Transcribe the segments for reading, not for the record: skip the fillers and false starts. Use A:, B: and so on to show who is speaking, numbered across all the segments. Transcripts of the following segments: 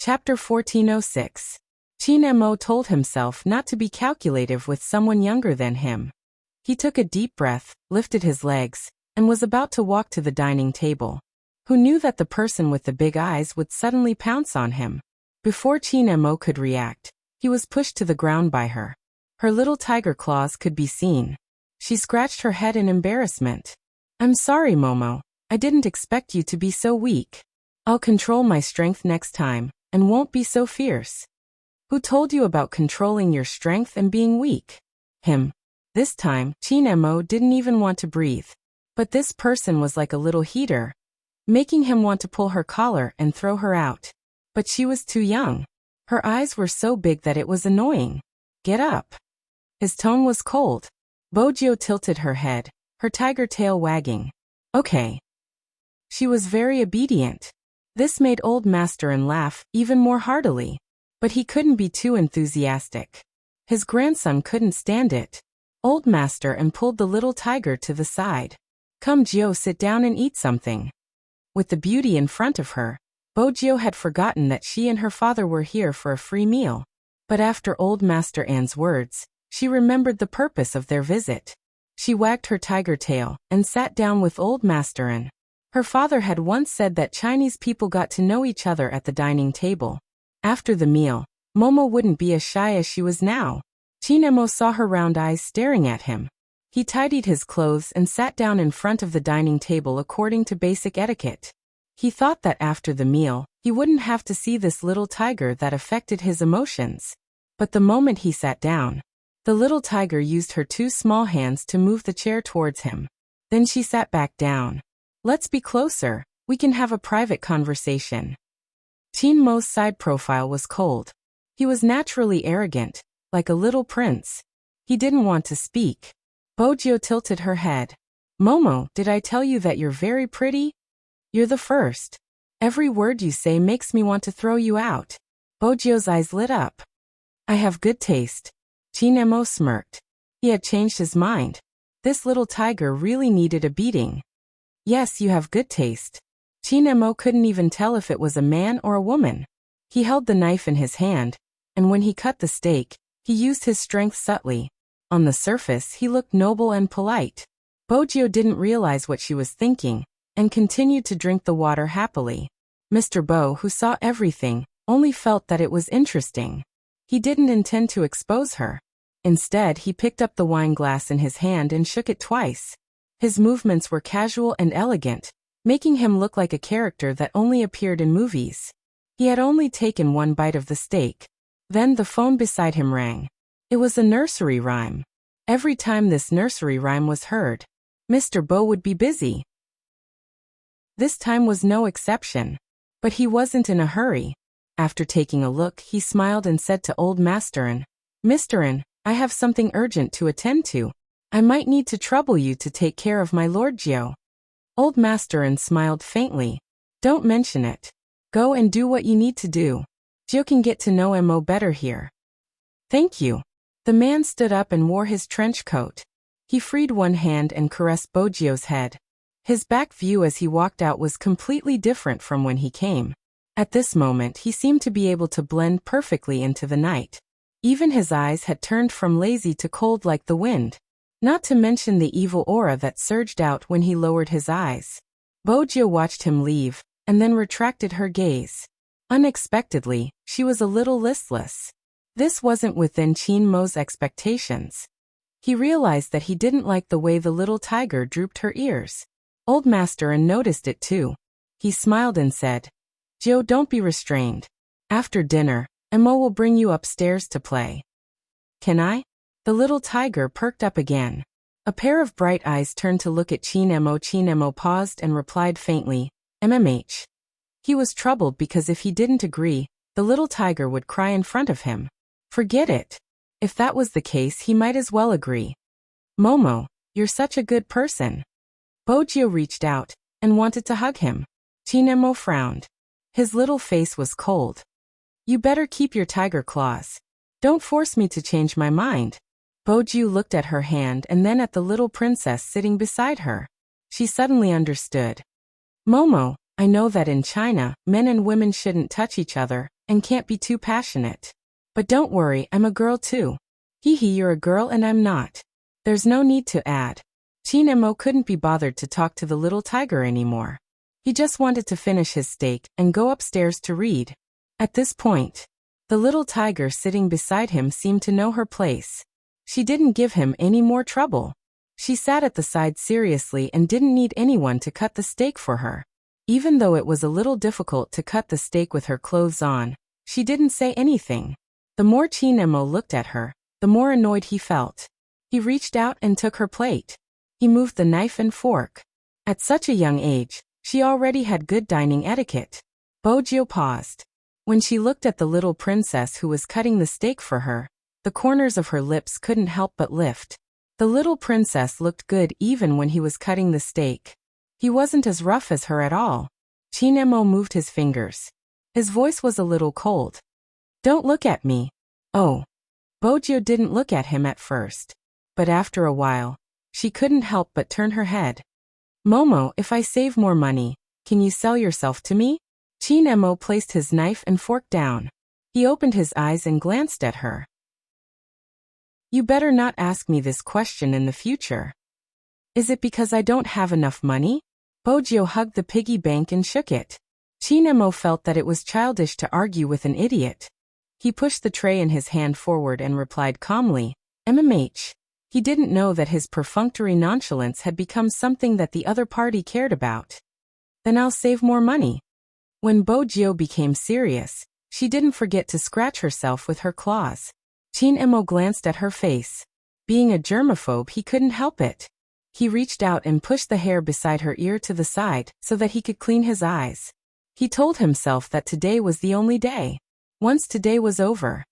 A: Chapter 1406. Qin Mo told himself not to be calculative with someone younger than him. He took a deep breath, lifted his legs, and was about to walk to the dining table. Who knew that the person with the big eyes would suddenly pounce on him? Before Qin Mo could react, he was pushed to the ground by her. Her little tiger claws could be seen. She scratched her head in embarrassment. "I'm sorry, Momo. I didn't expect you to be so weak. I'll control my strength next time, and won't be so fierce." "Who told you about controlling your strength and being weak?" "Him." This time, Qin Mo didn't even want to breathe. But this person was like a little heater, making him want to pull her collar and throw her out. But she was too young. Her eyes were so big that it was annoying. "Get up." His tone was cold. Bojio tilted her head, her tiger tail wagging. "Okay." She was very obedient. This made Old Masterin laugh even more heartily. But he couldn't be too enthusiastic. His grandson couldn't stand it. Old Masterin pulled the little tiger to the side. "Come, Gio, sit down and eat something." With the beauty in front of her, Bojio had forgotten that she and her father were here for a free meal. But after Old Master An's words, she remembered the purpose of their visit. She wagged her tiger tail and sat down with Old Master An. Her father had once said that Chinese people got to know each other at the dining table. After the meal, Momo wouldn't be as shy as she was now. Qin Mo saw her round eyes staring at him. He tidied his clothes and sat down in front of the dining table according to basic etiquette. He thought that after the meal, he wouldn't have to see this little tiger that affected his emotions. But the moment he sat down, the little tiger used her two small hands to move the chair towards him. Then she sat back down. "Let's be closer. We can have a private conversation." Qin Mo's side profile was cold. He was naturally arrogant, like a little prince. He didn't want to speak. Bojio tilted her head. "Momo, did I tell you that you're very pretty? You're the first. Every word you say makes me want to throw you out." Bojio's eyes lit up. "I have good taste." Qin Mo smirked. He had changed his mind. This little tiger really needed a beating. "Yes, you have good taste." Qin Mo couldn't even tell if it was a man or a woman. He held the knife in his hand, and when he cut the steak, he used his strength subtly. On the surface, he looked noble and polite. Bojio didn't realize what she was thinking, and continued to drink the water happily. Mr. Bo, who saw everything, only felt that it was interesting. He didn't intend to expose her. Instead, he picked up the wine glass in his hand and shook it twice. His movements were casual and elegant, making him look like a character that only appeared in movies. He had only taken one bite of the steak. Then the phone beside him rang. It was a nursery rhyme. Every time this nursery rhyme was heard, Mr. Bo would be busy. This time was no exception. But he wasn't in a hurry. After taking a look, he smiled and said to Old Masterin, "Misterin, I have something urgent to attend to. I might need to trouble you to take care of my Lord Gio." Old Masterin smiled faintly. "Don't mention it. Go and do what you need to do. Gio can get to know Mo better here." "Thank you." The man stood up and wore his trench coat. He freed one hand and caressed Bojio's head. His back view as he walked out was completely different from when he came. At this moment he seemed to be able to blend perfectly into the night. Even his eyes had turned from lazy to cold like the wind. Not to mention the evil aura that surged out when he lowered his eyes. Bojio watched him leave, and then retracted her gaze. Unexpectedly, she was a little listless. This wasn't within Qin Mo's expectations. He realized that he didn't like the way the little tiger drooped her ears. Old Masterin noticed it too. He smiled and said, "Gio, don't be restrained. After dinner, Mo will bring you upstairs to play." "Can I?" The little tiger perked up again. A pair of bright eyes turned to look at Qin Mo. Qin Mo paused and replied faintly, "MMH." He was troubled because if he didn't agree, the little tiger would cry in front of him. Forget it. If that was the case, he might as well agree. "Momo, you're such a good person." Bojio reached out and wanted to hug him. Qin Mo frowned. His little face was cold. "You better keep your tiger claws. Don't force me to change my mind." Bojio looked at her hand and then at the little princess sitting beside her. She suddenly understood. "Momo, I know that in China, men and women shouldn't touch each other, and can't be too passionate. But don't worry, I'm a girl too. Hee hee, you're a girl and I'm not. There's no need to add. Chin-mo couldn't be bothered to talk to the little tiger anymore. He just wanted to finish his steak and go upstairs to read. At this point, the little tiger sitting beside him seemed to know her place. She didn't give him any more trouble. She sat at the side seriously and didn't need anyone to cut the steak for her. Even though it was a little difficult to cut the steak with her clothes on, she didn't say anything. The more Chin-mo looked at her, the more annoyed he felt. He reached out and took her plate. He moved the knife and fork. At such a young age, she already had good dining etiquette. Bojio paused. When she looked at the little princess who was cutting the steak for her, the corners of her lips couldn't help but lift. The little princess looked good even when he was cutting the steak. He wasn't as rough as her at all. Chin-mo moved his fingers. His voice was a little cold. Don't look at me. Oh. Bojio didn't look at him at first. But after a while, she couldn't help but turn her head. Momo, if I save more money, can you sell yourself to me? Chin-mo placed his knife and fork down. He opened his eyes and glanced at her. You better not ask me this question in the future. Is it because I don't have enough money? Bojio hugged the piggy bank and shook it. Chin-mo felt that it was childish to argue with an idiot. He pushed the tray in his hand forward and replied calmly, MMH. He didn't know that his perfunctory nonchalance had become something that the other party cared about. Then I'll save more money. When Bojio became serious, she didn't forget to scratch herself with her claws. Chin-mo glanced at her face. Being a germaphobe, he couldn't help it. He reached out and pushed the hair beside her ear to the side so that he could clean his eyes. He told himself that today was the only day. Once today was over.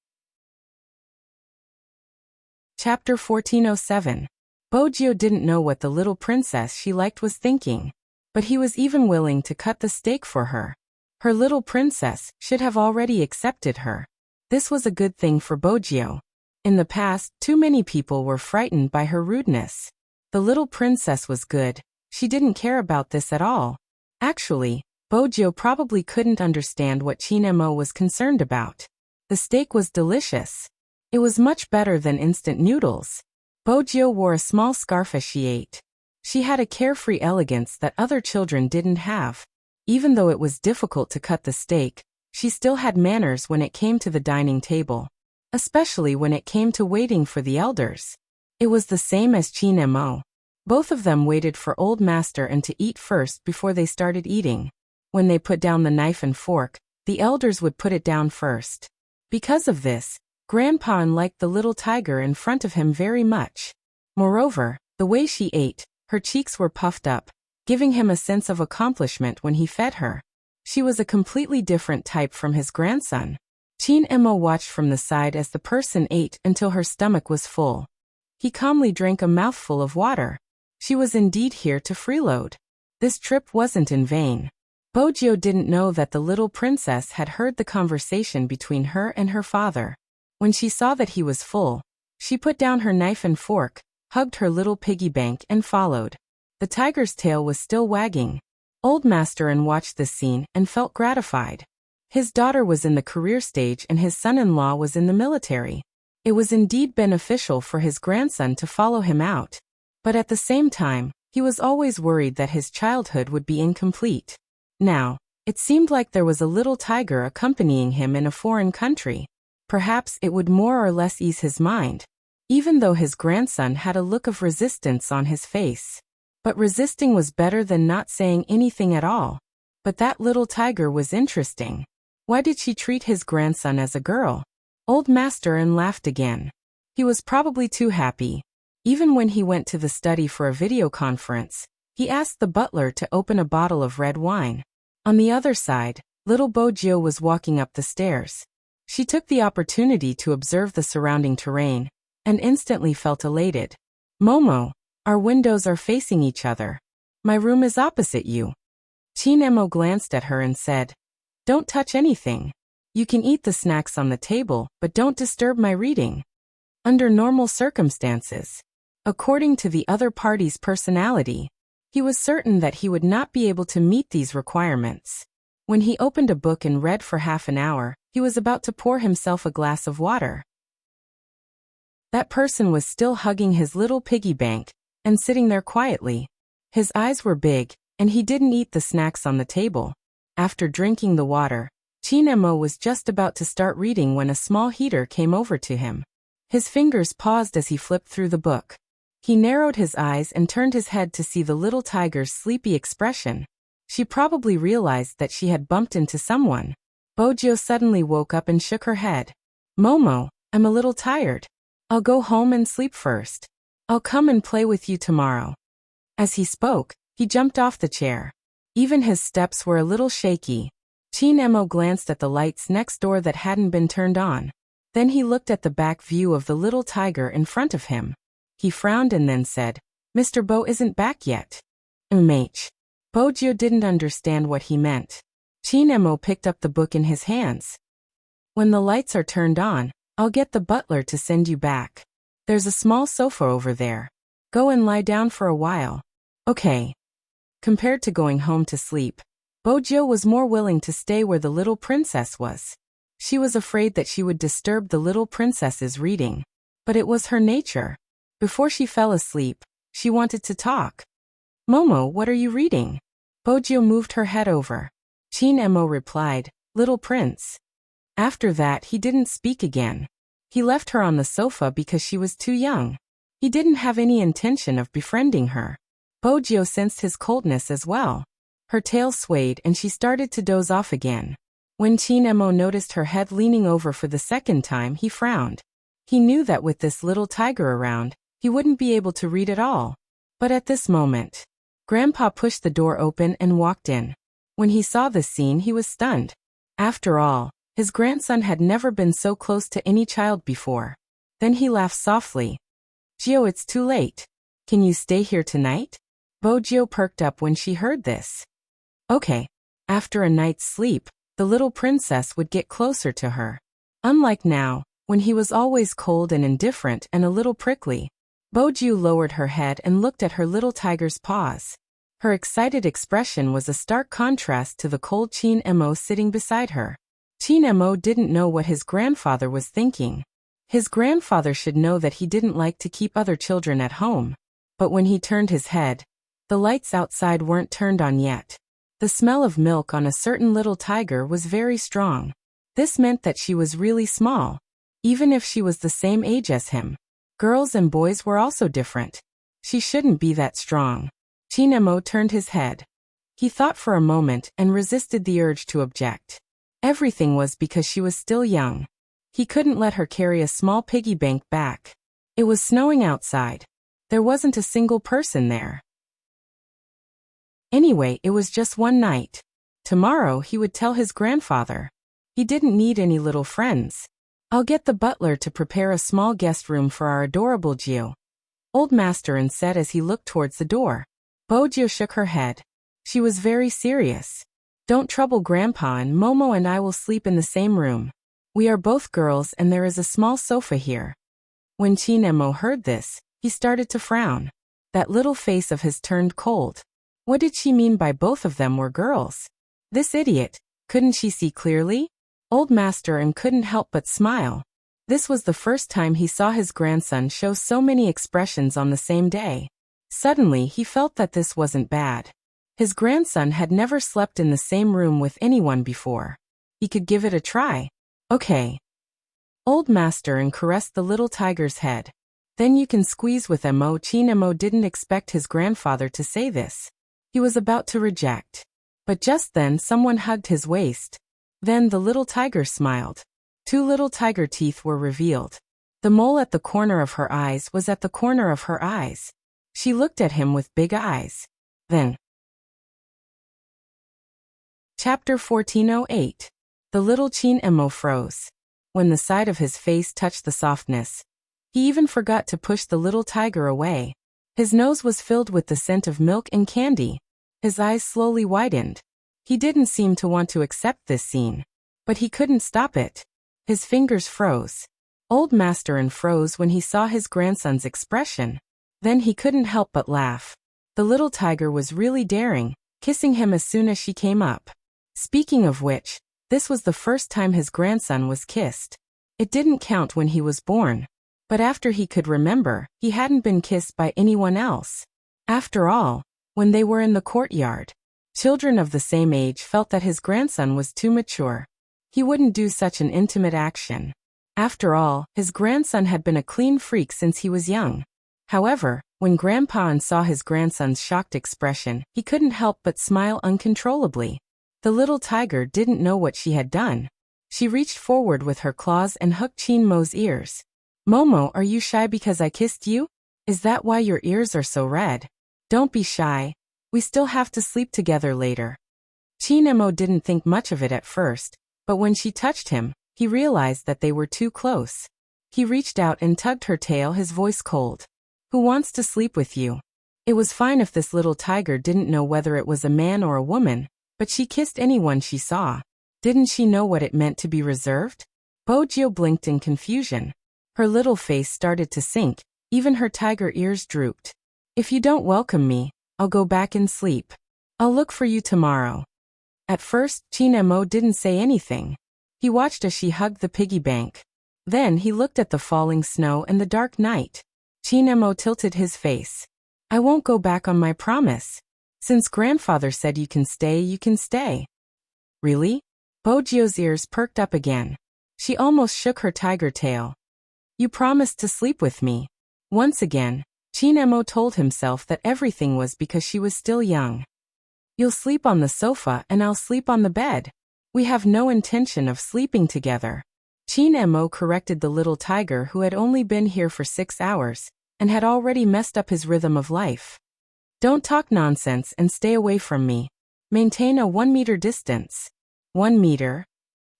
A: Chapter 1407. Bojio didn't know what the little princess she liked was thinking, but he was even willing to cut the steak for her. Her little princess should have already accepted her. This was a good thing for Bojio. In the past, too many people were frightened by her rudeness. The little princess was good. She didn't care about this at all. Actually, Bojio probably couldn't understand what Chin-mo was concerned about. The steak was delicious. It was much better than instant noodles. Bojio wore a small scarf as she ate. She had a carefree elegance that other children didn't have. Even though it was difficult to cut the steak, she still had manners when it came to the dining table, especially when it came to waiting for the elders. It was the same as Chin-mo. Both of them waited for Old Master and to eat first before they started eating. When they put down the knife and fork, the elders would put it down first. Because of this, Grandpa liked the little tiger in front of him very much. Moreover, the way she ate, her cheeks were puffed up, giving him a sense of accomplishment when he fed her. She was a completely different type from his grandson. Chin-mo watched from the side as the person ate until her stomach was full. He calmly drank a mouthful of water. She was indeed here to freeload. This trip wasn't in vain. Bojio didn't know that the little princess had heard the conversation between her and her father. When she saw that he was full, she put down her knife and fork, hugged her little piggy bank and followed. The tiger's tail was still wagging. Old Master watched this scene and felt gratified. His daughter was in the career stage and his son-in-law was in the military. It was indeed beneficial for his grandson to follow him out. But at the same time, he was always worried that his childhood would be incomplete. Now, it seemed like there was a little tiger accompanying him in a foreign country. Perhaps it would more or less ease his mind, even though his grandson had a look of resistance on his face. But resisting was better than not saying anything at all. But that little tiger was interesting. Why did she treat his grandson as a girl? Old Master laughed again. He was probably too happy. Even when he went to the study for a video conference, he asked the butler to open a bottle of red wine. On the other side, little Bojio was walking up the stairs. She took the opportunity to observe the surrounding terrain, and instantly felt elated. Momo, our windows are facing each other. My room is opposite you. Chin-mo glanced at her and said, Don't touch anything. You can eat the snacks on the table, but don't disturb my reading. Under normal circumstances, according to the other party's personality, he was certain that he would not be able to meet these requirements. When he opened a book and read for half an hour, He was about to pour himself a glass of water. That person was still hugging his little piggy bank and sitting there quietly. His eyes were big, and he didn't eat the snacks on the table. After drinking the water, Chinemo was just about to start reading when a small heater came over to him. His fingers paused as he flipped through the book. He narrowed his eyes and turned his head to see the little tiger's sleepy expression. She probably realized that she had bumped into someone. Bojo suddenly woke up and shook her head. Momo, I'm a little tired. I'll go home and sleep first. I'll come and play with you tomorrow. As he spoke, he jumped off the chair. Even his steps were a little shaky. Chinemo glanced at the lights next door that hadn't been turned on. Then he looked at the back view of the little tiger in front of him. He frowned and then said, Mr. Bo isn't back yet. Bojo didn't understand what he meant. Chinemo picked up the book in his hands. When the lights are turned on, I'll get the butler to send you back. There's a small sofa over there. Go and lie down for a while. Okay. Compared to going home to sleep, Bojo was more willing to stay where the little princess was. She was afraid that she would disturb the little princess's reading. But it was her nature. Before she fell asleep, she wanted to talk. Momo, what are you reading? Bojo moved her head over. Chinemo replied, Little Prince. After that he didn't speak again. He left her on the sofa because she was too young. He didn't have any intention of befriending her. Bojo sensed his coldness as well. Her tail swayed and she started to doze off again. When Chinemo noticed her head leaning over for the second time, he frowned. He knew that with this little tiger around, he wouldn't be able to read at all. But at this moment, Grandpa pushed the door open and walked in. When he saw this scene, he was stunned. After all, his grandson had never been so close to any child before. Then he laughed softly. Gio, it's too late. Can you stay here tonight? Bojo perked up when she heard this. Okay. After a night's sleep, the little princess would get closer to her. Unlike now, when he was always cold and indifferent and a little prickly. Bojo lowered her head and looked at her little tiger's paws. Her excited expression was a stark contrast to the cold Chinemo sitting beside her. Chinemo didn't know what his grandfather was thinking. His grandfather should know that he didn't like to keep other children at home. But when he turned his head, the lights outside weren't turned on yet. The smell of milk on a certain little tiger was very strong. This meant that she was really small, even if she was the same age as him. Girls and boys were also different. She shouldn't be that strong. Chinemo turned his head. He thought for a moment and resisted the urge to object. Everything was because she was still young. He couldn't let her carry a small piggy bank back. It was snowing outside. There wasn't a single person there. Anyway, it was just one night. Tomorrow he would tell his grandfather. He didn't need any little friends. I'll get the butler to prepare a small guest room for our adorable Gio. Old Master said as he looked towards the door. Bojo shook her head. She was very serious. Don't trouble Grandpa, and Momo and I will sleep in the same room. We are both girls and there is a small sofa here. When Chinemo heard this, he started to frown. That little face of his turned cold. What did she mean by both of them were girls? This idiot, couldn't she see clearly? Old Master couldn't help but smile. This was the first time he saw his grandson show so many expressions on the same day. Suddenly he felt that this wasn't bad. His grandson had never slept in the same room with anyone before. He could give it a try. Okay. Old Master caressed the little tiger's head. Then you can squeeze with Mo. Chinemo didn't expect his grandfather to say this. He was about to reject. But just then someone hugged his waist. Then the little tiger smiled. Two little tiger teeth were revealed. The mole at the corner of her eyes was at the corner of her eyes. She looked at him with big eyes. Then. Chapter 1408. The little Chinemo froze. When the side of his face touched the softness, he even forgot to push the little tiger away. His nose was filled with the scent of milk and candy. His eyes slowly widened. He didn't seem to want to accept this scene. But he couldn't stop it. His fingers froze. Old Master froze when he saw his grandson's expression. Then he couldn't help but laugh. The little tiger was really daring, kissing him as soon as she came up. Speaking of which, This was the first time his grandson was kissed. It didn't count when he was born. But after he could remember, he hadn't been kissed by anyone else. After all, when they were in the courtyard, children of the same age felt that his grandson was too mature. He wouldn't do such an intimate action. After all, his grandson had been a clean freak since he was young. However, when Grandpa saw his grandson's shocked expression, he couldn't help but smile uncontrollably. The little tiger didn't know what she had done. She reached forward with her claws and hooked Chin-mo's ears. "Momo, are you shy because I kissed you? Is that why your ears are so red? Don't be shy. We still have to sleep together later." Chin-mo didn't think much of it at first, but when she touched him, he realized that they were too close. He reached out and tugged her tail, his voice cold. "Who wants to sleep with you?" It was fine if this little tiger didn't know whether it was a man or a woman, but she kissed anyone she saw. Didn't she know what it meant to be reserved? Bojio blinked in confusion. Her little face started to sink, even her tiger ears drooped. "If you don't welcome me, I'll go back and sleep. I'll look for you tomorrow." At first, Chin-mo didn't say anything. He watched as she hugged the piggy bank. Then he looked at the falling snow and the dark night. Chin-mo tilted his face. "I won't go back on my promise. Since grandfather said you can stay, you can stay." "Really?" Bojio's ears perked up again. She almost shook her tiger tail. "You promised to sleep with me." Once again, Chin-mo told himself that everything was because she was still young. "You'll sleep on the sofa and I'll sleep on the bed. We have no intention of sleeping together." Chin-mo corrected the little tiger who had only been here for 6 hours, and had already messed up his rhythm of life. "Don't talk nonsense and stay away from me. Maintain a 1-meter distance." 1 meter?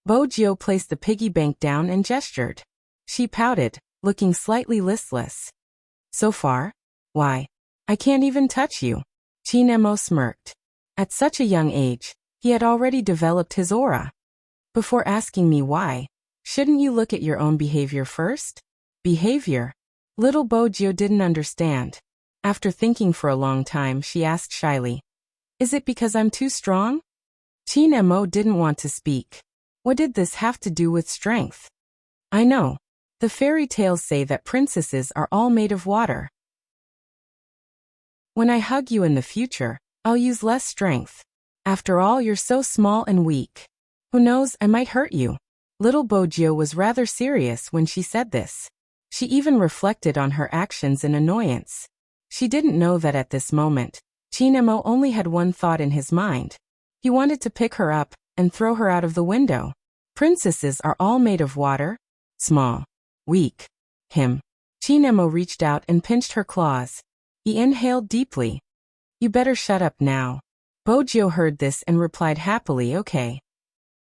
A: Bojio placed the piggy bank down and gestured. She pouted, looking slightly listless. "So far? Why? I can't even touch you." Chin-mo smirked. At such a young age, he had already developed his aura. "Before asking me why, shouldn't you look at your own behavior first?" Behavior? Little Bojio didn't understand. After thinking for a long time, she asked shyly, "Is it because I'm too strong?" Chin-mo didn't want to speak. What did this have to do with strength? "I know. The fairy tales say that princesses are all made of water. When I hug you in the future, I'll use less strength. After all, you're so small and weak. Who knows, I might hurt you." Little Bojio was rather serious when she said this. She even reflected on her actions in annoyance. She didn't know that at this moment, Chin-mo only had one thought in his mind. He wanted to pick her up and throw her out of the window. Princesses are all made of water? Small. Weak. Him. Chin-mo reached out and pinched her claws. He inhaled deeply. "You better shut up now." Bojio heard this and replied happily, "Okay."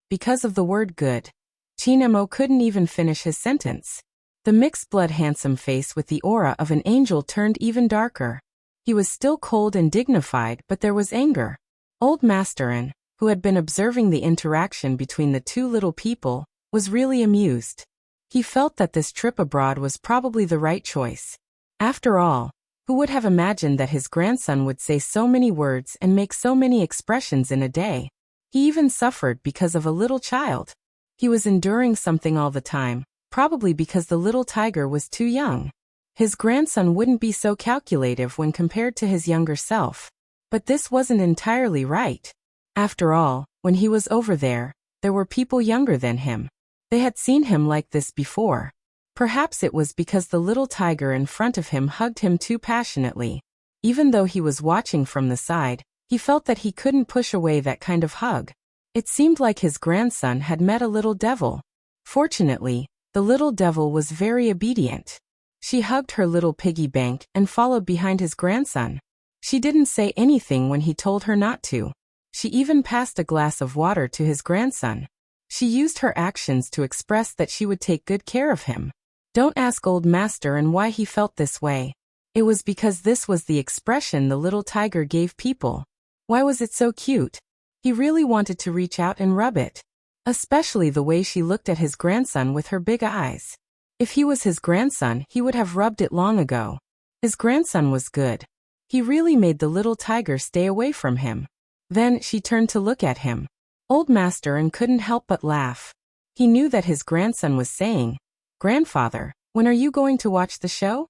A: Because of the word good, Chin-mo couldn't even finish his sentence. The mixed-blood handsome face with the aura of an angel turned even darker. He was still cold and dignified, but there was anger. Old Masterin, who had been observing the interaction between the two little people, was really amused. He felt that this trip abroad was probably the right choice. After all, who would have imagined that his grandson would say so many words and make so many expressions in a day? He even suffered because of a little child. He was enduring something all the time, probably because the little tiger was too young. His grandson wouldn't be so calculative when compared to his younger self. But this wasn't entirely right. After all, when he was over there were people younger than him. They had seen him like this before. Perhaps it was because the little tiger in front of him hugged him too passionately. Even though he was watching from the side, he felt that he couldn't push away that kind of hug. It seemed like his grandson had met a little devil. Fortunately, the little devil was very obedient. She hugged her little piggy bank and followed behind his grandson. She didn't say anything when he told her not to. She even passed a glass of water to his grandson. She used her actions to express that she would take good care of him. Don't ask old master and why he felt this way. It was because this was the expression the little tiger gave people. Why was it so cute? He really wanted to reach out and rub it. Especially the way she looked at his grandson with her big eyes. If he was his grandson, he would have rubbed it long ago. His grandson was good. He really made the little tiger stay away from him. Then she turned to look at him. Old Master couldn't help but laugh. He knew that his grandson was saying, "Grandfather, when are you going to watch the show?"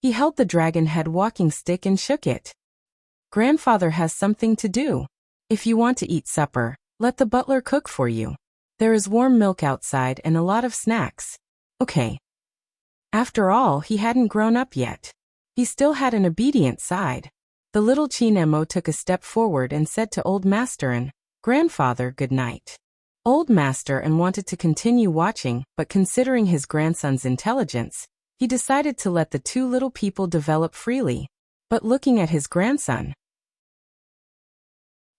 A: He held the dragon head walking stick and shook it. "Grandfather has something to do. If you want to eat supper, let the butler cook for you. There is warm milk outside and a lot of snacks." Okay. After all, he hadn't grown up yet. He still had an obedient side. The little Chinemo took a step forward and said to Old Master, "Grandfather, good night." Old Master wanted to continue watching, but considering his grandson's intelligence, he decided to let the two little people develop freely. But looking at his grandson,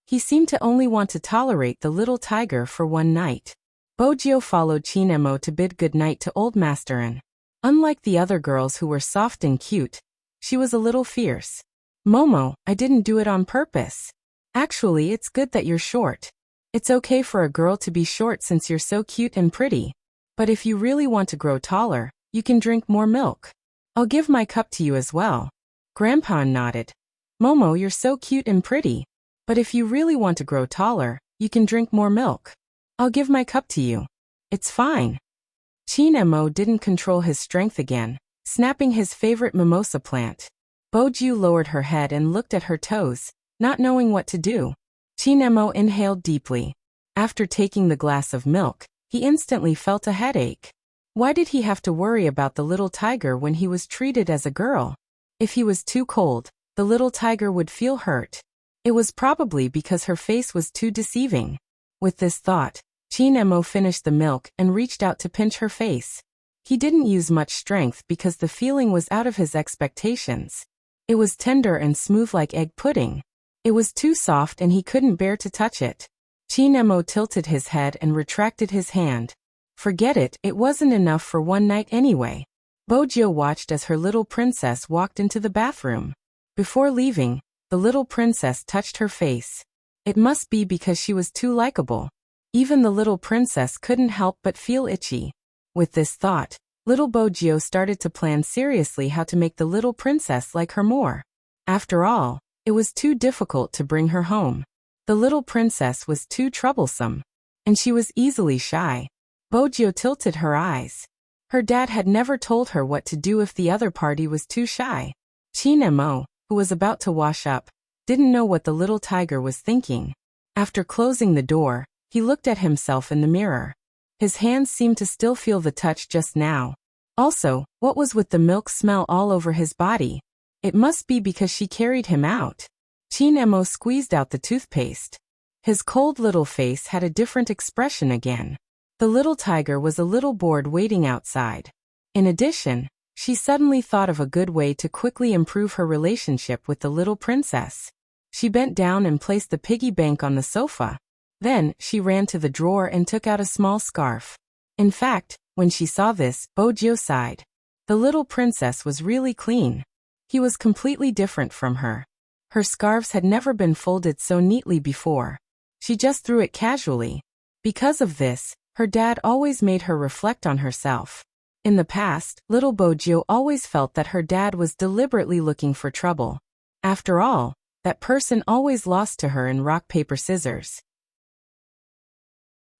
A: he seemed to only want to tolerate the little tiger for one night. Bojio followed Chinemo to bid good night to Old Master. Unlike the other girls who were soft and cute, she was a little fierce. "Momo, I didn't do it on purpose. Actually, it's good that you're short. It's okay for a girl to be short since you're so cute and pretty. But if you really want to grow taller, you can drink more milk. I'll give my cup to you as well." Grandpa nodded. "Momo, you're so cute and pretty. But if you really want to grow taller, you can drink more milk. I'll give my cup to you. It's fine." Chinemo didn't control his strength again, snapping his favorite mimosa plant. Boju lowered her head and looked at her toes, not knowing what to do. Chinemo inhaled deeply. After taking the glass of milk, he instantly felt a headache. Why did he have to worry about the little tiger when he was treated as a girl? If he was too cold, the little tiger would feel hurt. It was probably because her face was too deceiving. With this thought, Chinemo finished the milk and reached out to pinch her face. He didn't use much strength because the feeling was out of his expectations. It was tender and smooth like egg pudding. It was too soft and he couldn't bear to touch it. Chinemo tilted his head and retracted his hand. Forget it, it wasn't enough for one night anyway. Bojio watched as her little princess walked into the bathroom. Before leaving, the little princess touched her face. It must be because she was too likable. Even the little princess couldn't help but feel itchy. With this thought, little Bojio started to plan seriously how to make the little princess like her more. After all, it was too difficult to bring her home. The little princess was too troublesome, and she was easily shy. Bojio tilted her eyes. Her dad had never told her what to do if the other party was too shy. Chinemo, who was about to wash up, didn't know what the little tiger was thinking. After closing the door, he looked at himself in the mirror. His hands seemed to still feel the touch just now. Also, what was with the milk smell all over his body? It must be because she carried him out. Chinemo squeezed out the toothpaste. His cold little face had a different expression again. The little tiger was a little bored waiting outside. In addition, she suddenly thought of a good way to quickly improve her relationship with the little princess. She bent down and placed the piggy bank on the sofa. Then, she ran to the drawer and took out a small scarf. In fact, when she saw this, Bojio sighed. The little princess was really clean. He was completely different from her. Her scarves had never been folded so neatly before. She just threw it casually. Because of this, her dad always made her reflect on herself. In the past, little Bojio always felt that her dad was deliberately looking for trouble. After all, that person always lost to her in rock, paper, scissors.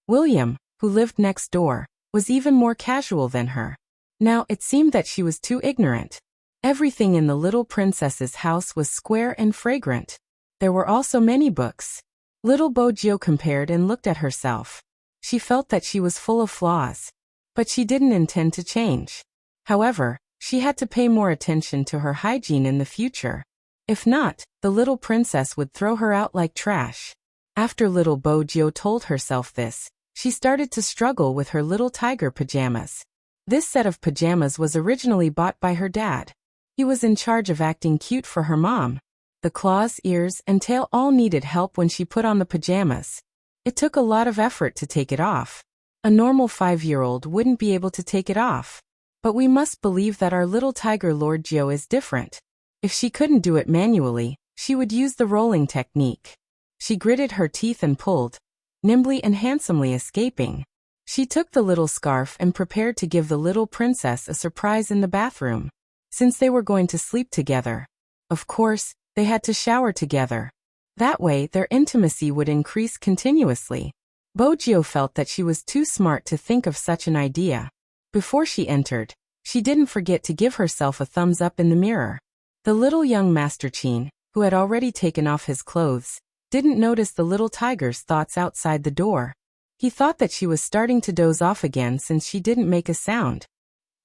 A: William, who lived next door, was even more casual than her. Now it seemed that she was too ignorant. Everything in the little princess's house was square and fragrant. There were also many books. Little Bojio compared and looked at herself. She felt that she was full of flaws. But she didn't intend to change. However, she had to pay more attention to her hygiene in the future. If not, the little princess would throw her out like trash. After little Bojio told herself this, she started to struggle with her little tiger pajamas. This set of pajamas was originally bought by her dad. He was in charge of acting cute for her mom. The claws, ears, and tail all needed help when she put on the pajamas. It took a lot of effort to take it off. A normal 5-year-old wouldn't be able to take it off. But we must believe that our little tiger Lord Gio is different. If she couldn't do it manually, she would use the rolling technique. She gritted her teeth and pulled, nimbly and handsomely escaping. She took the little scarf and prepared to give the little princess a surprise in the bathroom. Since they were going to sleep together, of course, they had to shower together. That way, their intimacy would increase continuously. Bojio felt that she was too smart to think of such an idea. Before she entered, she didn't forget to give herself a thumbs up in the mirror. The little young Master Chin, who had already taken off his clothes, didn't notice the little tiger's thoughts outside the door. He thought that she was starting to doze off again since she didn't make a sound.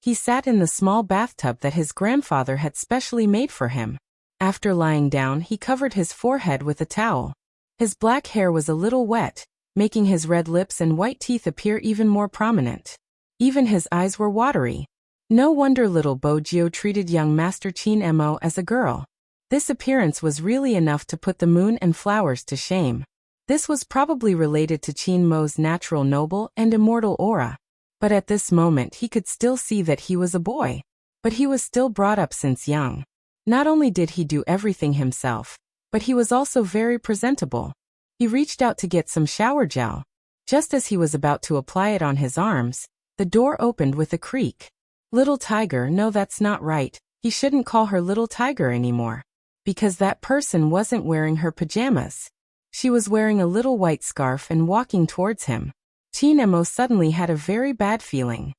A: He sat in the small bathtub that his grandfather had specially made for him. After lying down, he covered his forehead with a towel. His black hair was a little wet, making his red lips and white teeth appear even more prominent. Even his eyes were watery. No wonder little Bojio treated young Master Chin Mo as a girl. This appearance was really enough to put the moon and flowers to shame. This was probably related to Chin Mo's natural noble and immortal aura. But at this moment he could still see that he was a boy. But he was still brought up since young. Not only did he do everything himself, but he was also very presentable. He reached out to get some shower gel. Just as he was about to apply it on his arms, the door opened with a creak. Little Tiger, no, that's not right. He shouldn't call her Little Tiger anymore. Because that person wasn't wearing her pajamas. She was wearing a little white scarf and walking towards him. Chin Mo suddenly had a very bad feeling.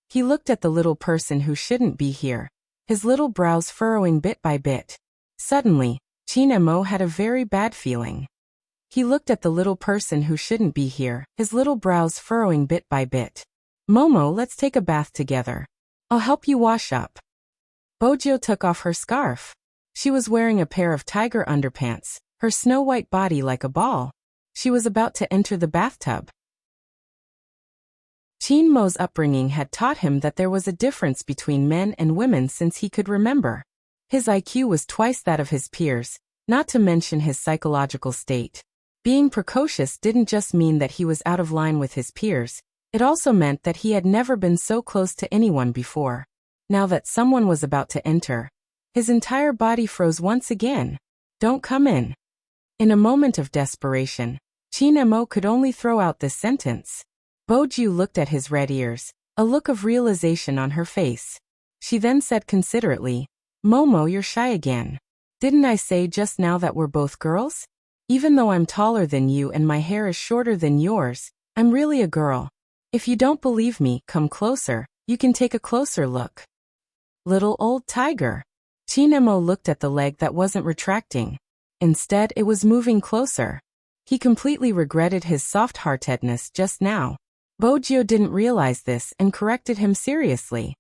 A: He looked at the little person who shouldn't be here, his little brows furrowing bit by bit. Suddenly, Chin Mo had a very bad feeling. He looked at the little person who shouldn't be here, his little brows furrowing bit by bit. Momo, let's take a bath together. I'll help you wash up. Bojio took off her scarf. She was wearing a pair of tiger underpants, her snow-white body like a ball. She was about to enter the bathtub. Chin Mo's upbringing had taught him that there was a difference between men and women since he could remember. His IQ was twice that of his peers, not to mention his psychological state. Being precocious didn't just mean that he was out of line with his peers, it also meant that he had never been so close to anyone before. Now that someone was about to enter, his entire body froze once again. Don't come in. In a moment of desperation, Chin Mo could only throw out this sentence. Bojio looked at his red ears, a look of realization on her face. She then said considerately, Momo, you're shy again. Didn't I say just now that we're both girls? Even though I'm taller than you and my hair is shorter than yours, I'm really a girl. If you don't believe me, come closer, you can take a closer look. Little old tiger. Chin Mo looked at the leg that wasn't retracting. Instead, it was moving closer. He completely regretted his soft-heartedness just now. Bojio didn't realize this and corrected him seriously.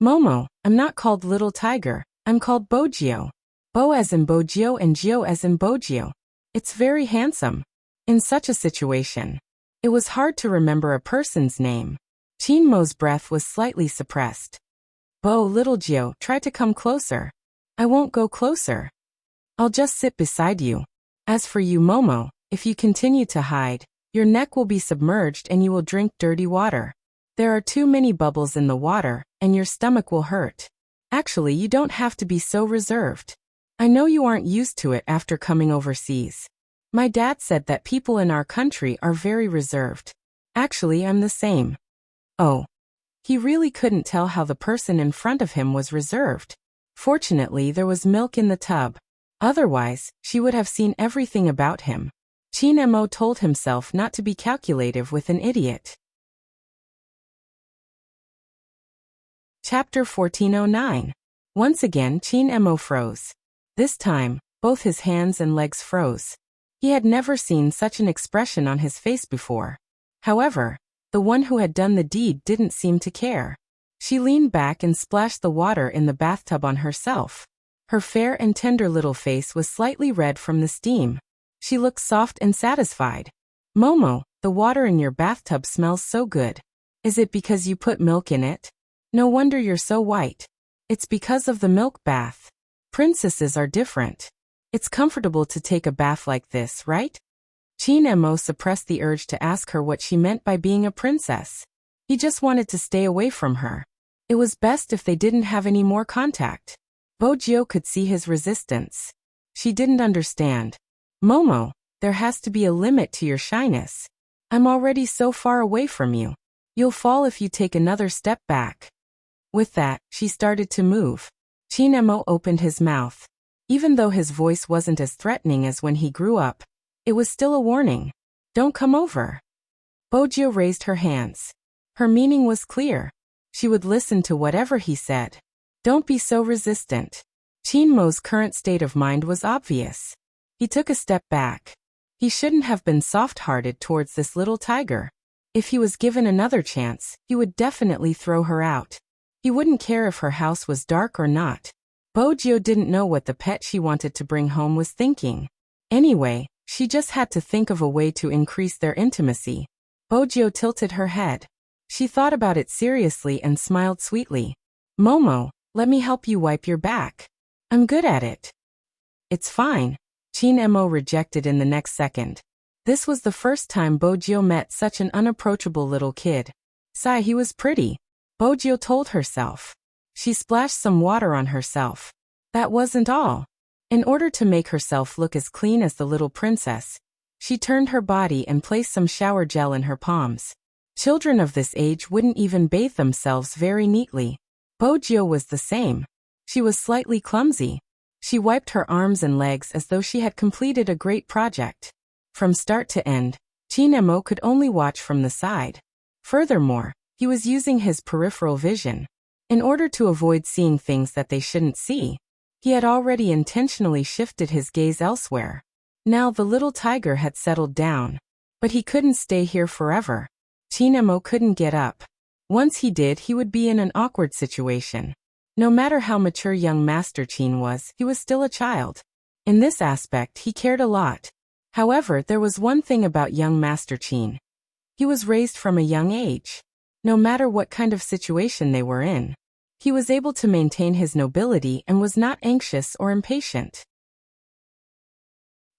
A: Momo, I'm not called Little Tiger, I'm called Bojio. Bo as in Bojio and Gio as in Bojio. It's very handsome. In such a situation, it was hard to remember a person's name. Chin Mo's breath was slightly suppressed. Bo, little Gio, try to come closer. I won't go closer. I'll just sit beside you. As for you, Momo, if you continue to hide, your neck will be submerged and you will drink dirty water. There are too many bubbles in the water, and your stomach will hurt. Actually, you don't have to be so reserved. I know you aren't used to it after coming overseas. My dad said that people in our country are very reserved. Actually, I'm the same. Oh. He really couldn't tell how the person in front of him was reserved. Fortunately, there was milk in the tub. Otherwise, she would have seen everything about him. Chin Mo told himself not to be calculative with an idiot. Chapter 1409. Once again, Chin Mo froze. This time, both his hands and legs froze. He had never seen such an expression on his face before. However, the one who had done the deed didn't seem to care. She leaned back and splashed the water in the bathtub on herself. Her fair and tender little face was slightly red from the steam. She looked soft and satisfied. Momo, the water in your bathtub smells so good. Is it because you put milk in it? No wonder you're so white. It's because of the milk bath. Princesses are different. It's comfortable to take a bath like this, right? Chin Mo suppressed the urge to ask her what she meant by being a princess. He just wanted to stay away from her. It was best if they didn't have any more contact. Bojio could see his resistance. She didn't understand. Momo, there has to be a limit to your shyness. I'm already so far away from you. You'll fall if you take another step back. With that, she started to move. Chin Mo opened his mouth. Even though his voice wasn't as threatening as when he grew up, it was still a warning. Don't come over. Bojio raised her hands. Her meaning was clear. She would listen to whatever he said. Don't be so resistant. Chinmo's current state of mind was obvious. He took a step back. He shouldn't have been soft-hearted towards this little tiger. If he was given another chance, he would definitely throw her out. He wouldn't care if her house was dark or not. Bojio didn't know what the pet she wanted to bring home was thinking. Anyway, she just had to think of a way to increase their intimacy. Bojio tilted her head. She thought about it seriously and smiled sweetly. Momo, let me help you wipe your back. I'm good at it. It's fine. Chinmo rejected in the next second. This was the first time Bojio met such an unapproachable little kid. Sigh, he was pretty. Bojio told herself. She splashed some water on herself. That wasn't all. In order to make herself look as clean as the little princess, she turned her body and placed some shower gel in her palms. Children of this age wouldn't even bathe themselves very neatly. Bojio was the same. She was slightly clumsy. She wiped her arms and legs as though she had completed a great project. From start to end, Chinmo could only watch from the side. Furthermore, he was using his peripheral vision. In order to avoid seeing things that they shouldn't see, he had already intentionally shifted his gaze elsewhere. Now the little tiger had settled down. But he couldn't stay here forever. Chinmo couldn't get up. Once he did, he would be in an awkward situation. No matter how mature young Master Chin was, he was still a child. In this aspect, he cared a lot. However, there was one thing about young Master Chin. He was raised from a young age. No matter what kind of situation they were in, he was able to maintain his nobility and was not anxious or impatient.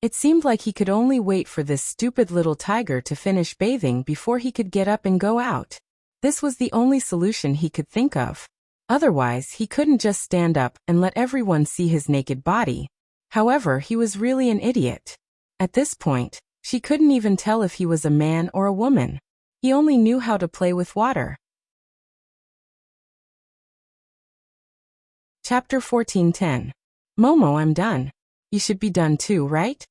A: It seemed like he could only wait for this stupid little tiger to finish bathing before he could get up and go out. This was the only solution he could think of. Otherwise, he couldn't just stand up and let everyone see his naked body. However, he was really an idiot. At this point, she couldn't even tell if he was a man or a woman. He only knew how to play with water. Chapter 14:10. Momo, I'm done. You should be done too, right?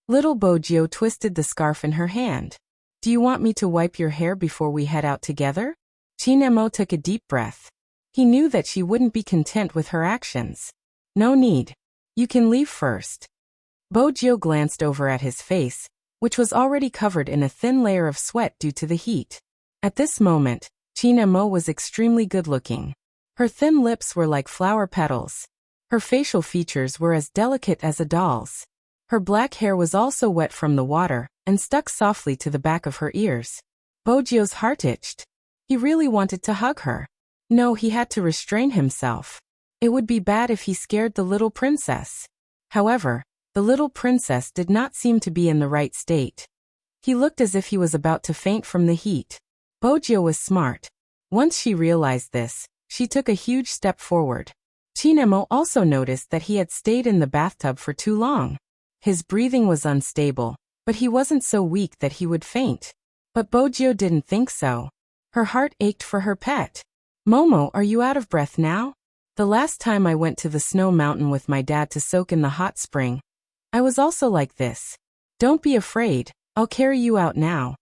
A: Little Bojio twisted the scarf in her hand. Do you want me to wipe your hair before we head out together? Chinmo took a deep breath. He knew that she wouldn't be content with her actions. No need. You can leave first. Bojio glanced over at his face, which was already covered in a thin layer of sweat due to the heat. At this moment, Chinmo was extremely good-looking. Her thin lips were like flower petals. Her facial features were as delicate as a doll's. Her black hair was also wet from the water and stuck softly to the back of her ears. Bojio's heart itched. He really wanted to hug her. No, he had to restrain himself. It would be bad if he scared the little princess. However, the little princess did not seem to be in the right state. He looked as if he was about to faint from the heat. Bojio was smart. Once she realized this, she took a huge step forward. Chinmo also noticed that he had stayed in the bathtub for too long. His breathing was unstable, but he wasn't so weak that he would faint. But Bojio didn't think so. Her heart ached for her pet. Momo, are you out of breath now? The last time I went to the snow mountain with my dad to soak in the hot spring, I was also like this. Don't be afraid, I'll carry you out now.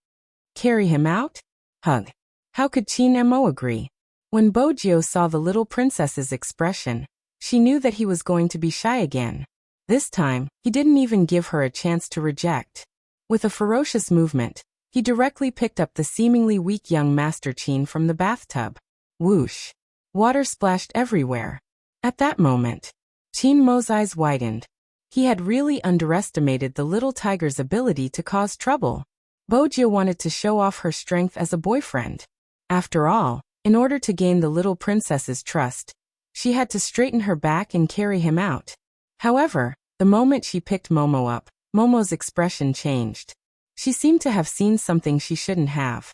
A: Carry him out? Hug. How could Chinmo agree? When Bojio saw the little princess's expression, she knew that he was going to be shy again. This time, he didn't even give her a chance to reject. With a ferocious movement, he directly picked up the seemingly weak young Master Chin from the bathtub. Whoosh! Water splashed everywhere. At that moment, Chinmo's eyes widened. He had really underestimated the little tiger's ability to cause trouble. Bojio wanted to show off her strength as a boyfriend. After all, in order to gain the little princess's trust, she had to straighten her back and carry him out. However, the moment she picked Momo up, Momo's expression changed. She seemed to have seen something she shouldn't have.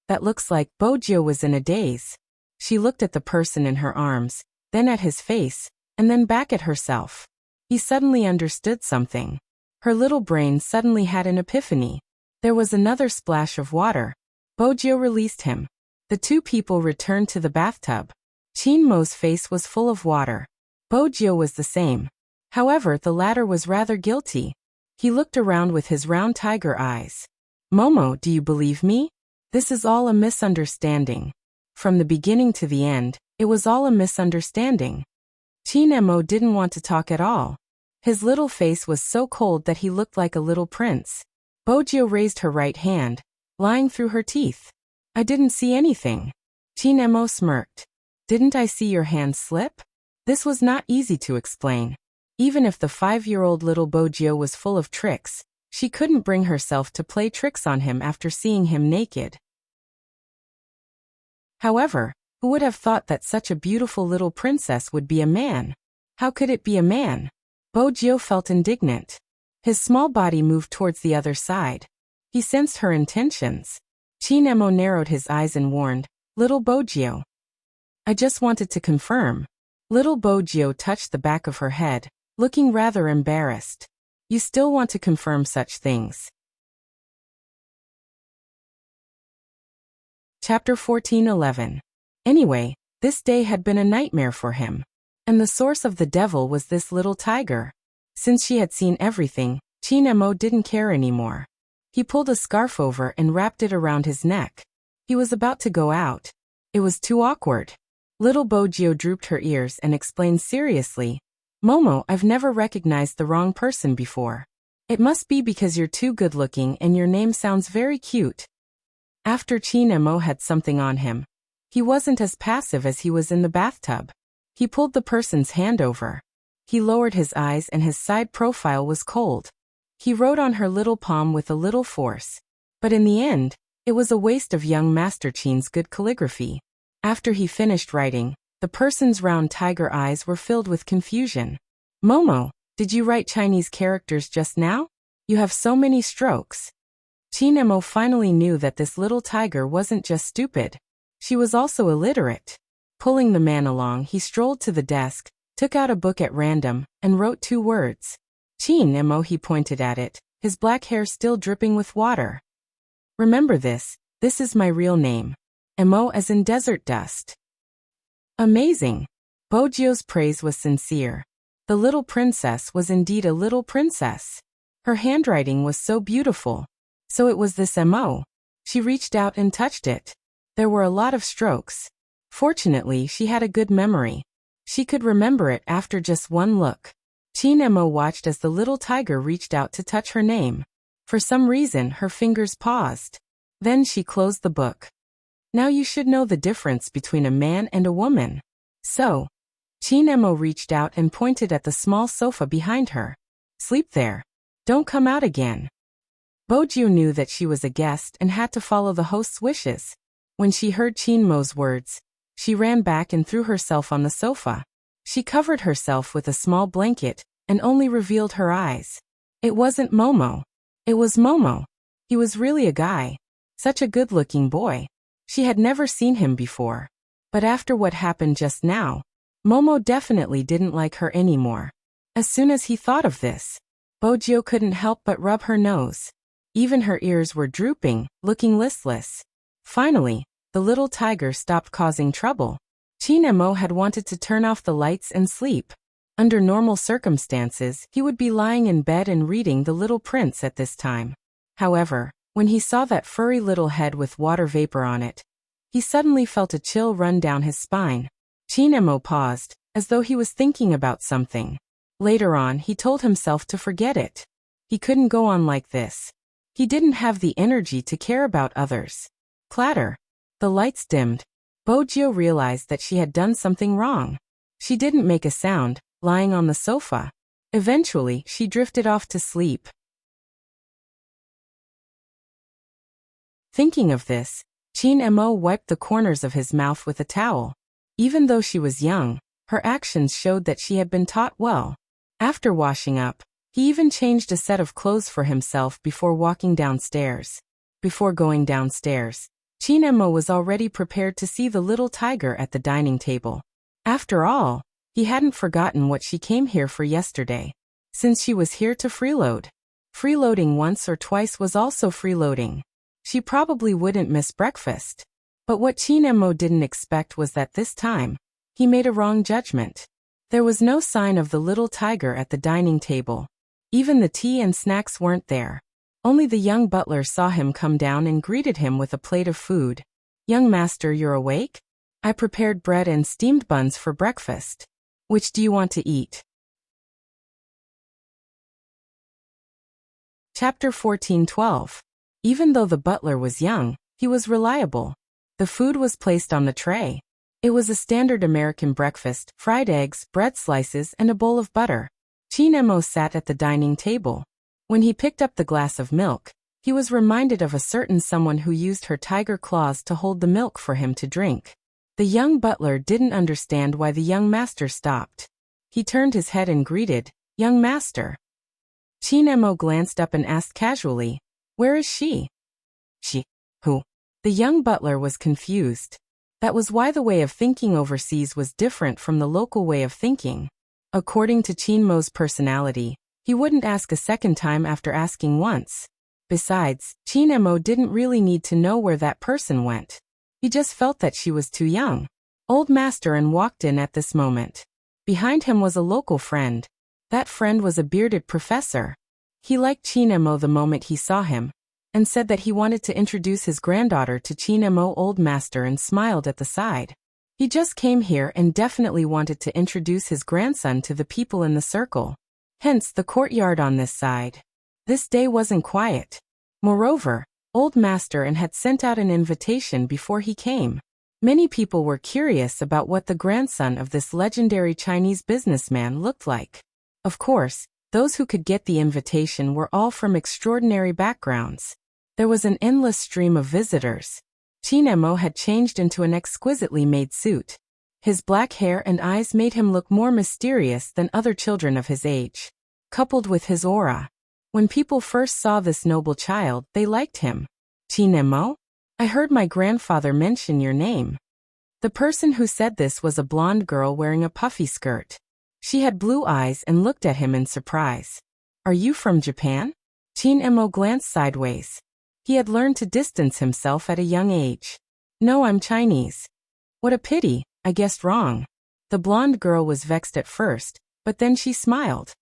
A: That looks like. Bojio was in a daze. She looked at the person in her arms, then at his face, and then back at herself. He suddenly understood something. Her little brain suddenly had an epiphany. There was another splash of water. Bojio released him. The two people returned to the bathtub. Chinmo's face was full of water. Bojio was the same. However, the latter was rather guilty. He looked around with his round tiger eyes. Momo, do you believe me? This is all a misunderstanding. From the beginning to the end, it was all a misunderstanding. Chinemo didn't want to talk at all. His little face was so cold that he looked like a little prince. Bojio raised her right hand, lying through her teeth. I didn't see anything. Chinemo smirked. Didn't I see your hand slip? This was not easy to explain. Even if the 5-year-old little Bojio was full of tricks, she couldn't bring herself to play tricks on him after seeing him naked. However, who would have thought that such a beautiful little princess would be a man? How could it be a man? Bojio felt indignant. His small body moved towards the other side. He sensed her intentions. Chinemo narrowed his eyes and warned, Little Bojio. I just wanted to confirm. Little Bojio touched the back of her head, looking rather embarrassed. You still want to confirm such things. Chapter 14:11. Anyway, this day had been a nightmare for him. And the source of the devil was this little tiger. Since she had seen everything, Chinemo didn't care anymore. He pulled a scarf over and wrapped it around his neck. He was about to go out. It was too awkward. Little Bojio drooped her ears and explained seriously, Momo, I've never recognized the wrong person before. It must be because you're too good-looking and your name sounds very cute. After Chinemo had something on him, he wasn't as passive as he was in the bathtub. He pulled the person's hand over. He lowered his eyes and his side profile was cold. He wrote on her little palm with a little force. But in the end, it was a waste of young Master Chin's good calligraphy. After he finished writing, the person's round tiger eyes were filled with confusion. Momo, did you write Chinese characters just now? You have so many strokes. Chinemo finally knew that this little tiger wasn't just stupid. She was also illiterate. Pulling the man along, he strolled to the desk, took out a book at random, and wrote 2 words. Chinemo, he pointed at it, his black hair still dripping with water. Remember this is my real name. Emo as in desert dust. Amazing. Bojio's praise was sincere. The little princess was indeed a little princess. Her handwriting was so beautiful. So it was this Emo. She reached out and touched it. There were a lot of strokes. Fortunately, she had a good memory. She could remember it after just one look. Chinemo watched as the little tiger reached out to touch her name. For some reason, her fingers paused. Then she closed the book. Now you should know the difference between a man and a woman. So, Chinemo reached out and pointed at the small sofa behind her. Sleep there. Don't come out again. Bojio knew that she was a guest and had to follow the host's wishes. When she heard Chinmo's words, she ran back and threw herself on the sofa. She covered herself with a small blanket and only revealed her eyes. It wasn't Momo. It was Momo. He was really a guy. Such a good-looking boy. She had never seen him before. But after what happened just now, Momo definitely didn't like her anymore. As soon as he thought of this, Bojio couldn't help but rub her nose. Even her ears were drooping, looking listless. Finally, the little tiger stopped causing trouble. Chinemo had wanted to turn off the lights and sleep. Under normal circumstances, he would be lying in bed and reading The Little Prince at this time. However, when he saw that furry little head with water vapor on it, he suddenly felt a chill run down his spine. Chinemo paused, as though he was thinking about something. Later on, he told himself to forget it. He couldn't go on like this. He didn't have the energy to care about others. Clatter. The lights dimmed. Bojio realized that she had done something wrong. She didn't make a sound, lying on the sofa. Eventually, she drifted off to sleep. Thinking of this, Chinemo wiped the corners of his mouth with a towel. Even though she was young, her actions showed that she had been taught well. After washing up, he even changed a set of clothes for himself before walking downstairs. Before going downstairs, Chinemo was already prepared to see the little tiger at the dining table. After all, he hadn't forgotten what she came here for yesterday. Since she was here to freeload. Freeloading once or twice was also freeloading. She probably wouldn't miss breakfast. But what Chinemo didn't expect was that this time, he made a wrong judgment. There was no sign of the little tiger at the dining table. Even the tea and snacks weren't there. Only the young butler saw him come down and greeted him with a plate of food. "Young master, you're awake? I prepared bread and steamed buns for breakfast. Which do you want to eat?" Chapter 14:12. Even though the butler was young, he was reliable. The food was placed on the tray. It was a standard American breakfast: fried eggs, bread slices, and a bowl of butter. Chinemo sat at the dining table. When he picked up the glass of milk, he was reminded of a certain someone who used her tiger claws to hold the milk for him to drink. The young butler didn't understand why the young master stopped. He turned his head and greeted, "Young master." Chinemo glanced up and asked casually, "Where is she?" "She? Who?" The young butler was confused. That was why the way of thinking overseas was different from the local way of thinking. According to Chinemo's personality, he wouldn't ask a second time after asking once. Besides, Chinemo didn't really need to know where that person went. He just felt that she was too young. Old master and walked in at this moment. Behind him was a local friend. That friend was a bearded professor. He liked Chinemo the moment he saw him, and said that he wanted to introduce his granddaughter to Chinemo. Old master and smiled at the side. He just came here and definitely wanted to introduce his grandson to the people in the circle. Hence the courtyard on this side. This day wasn't quiet. Moreover, old master and had sent out an invitation before he came. Many people were curious about what the grandson of this legendary Chinese businessman looked like. Of course, those who could get the invitation were all from extraordinary backgrounds. There was an endless stream of visitors. Chinemo had changed into an exquisitely made suit. His black hair and eyes made him look more mysterious than other children of his age. Coupled with his aura, when people first saw this noble child, they liked him. "Chinemo? I heard my grandfather mention your name." The person who said this was a blonde girl wearing a puffy skirt. She had blue eyes and looked at him in surprise. "Are you from Japan?" Chinemo glanced sideways. He had learned to distance himself at a young age. "No, I'm Chinese." "What a pity, I guessed wrong." The blonde girl was vexed at first, but then she smiled.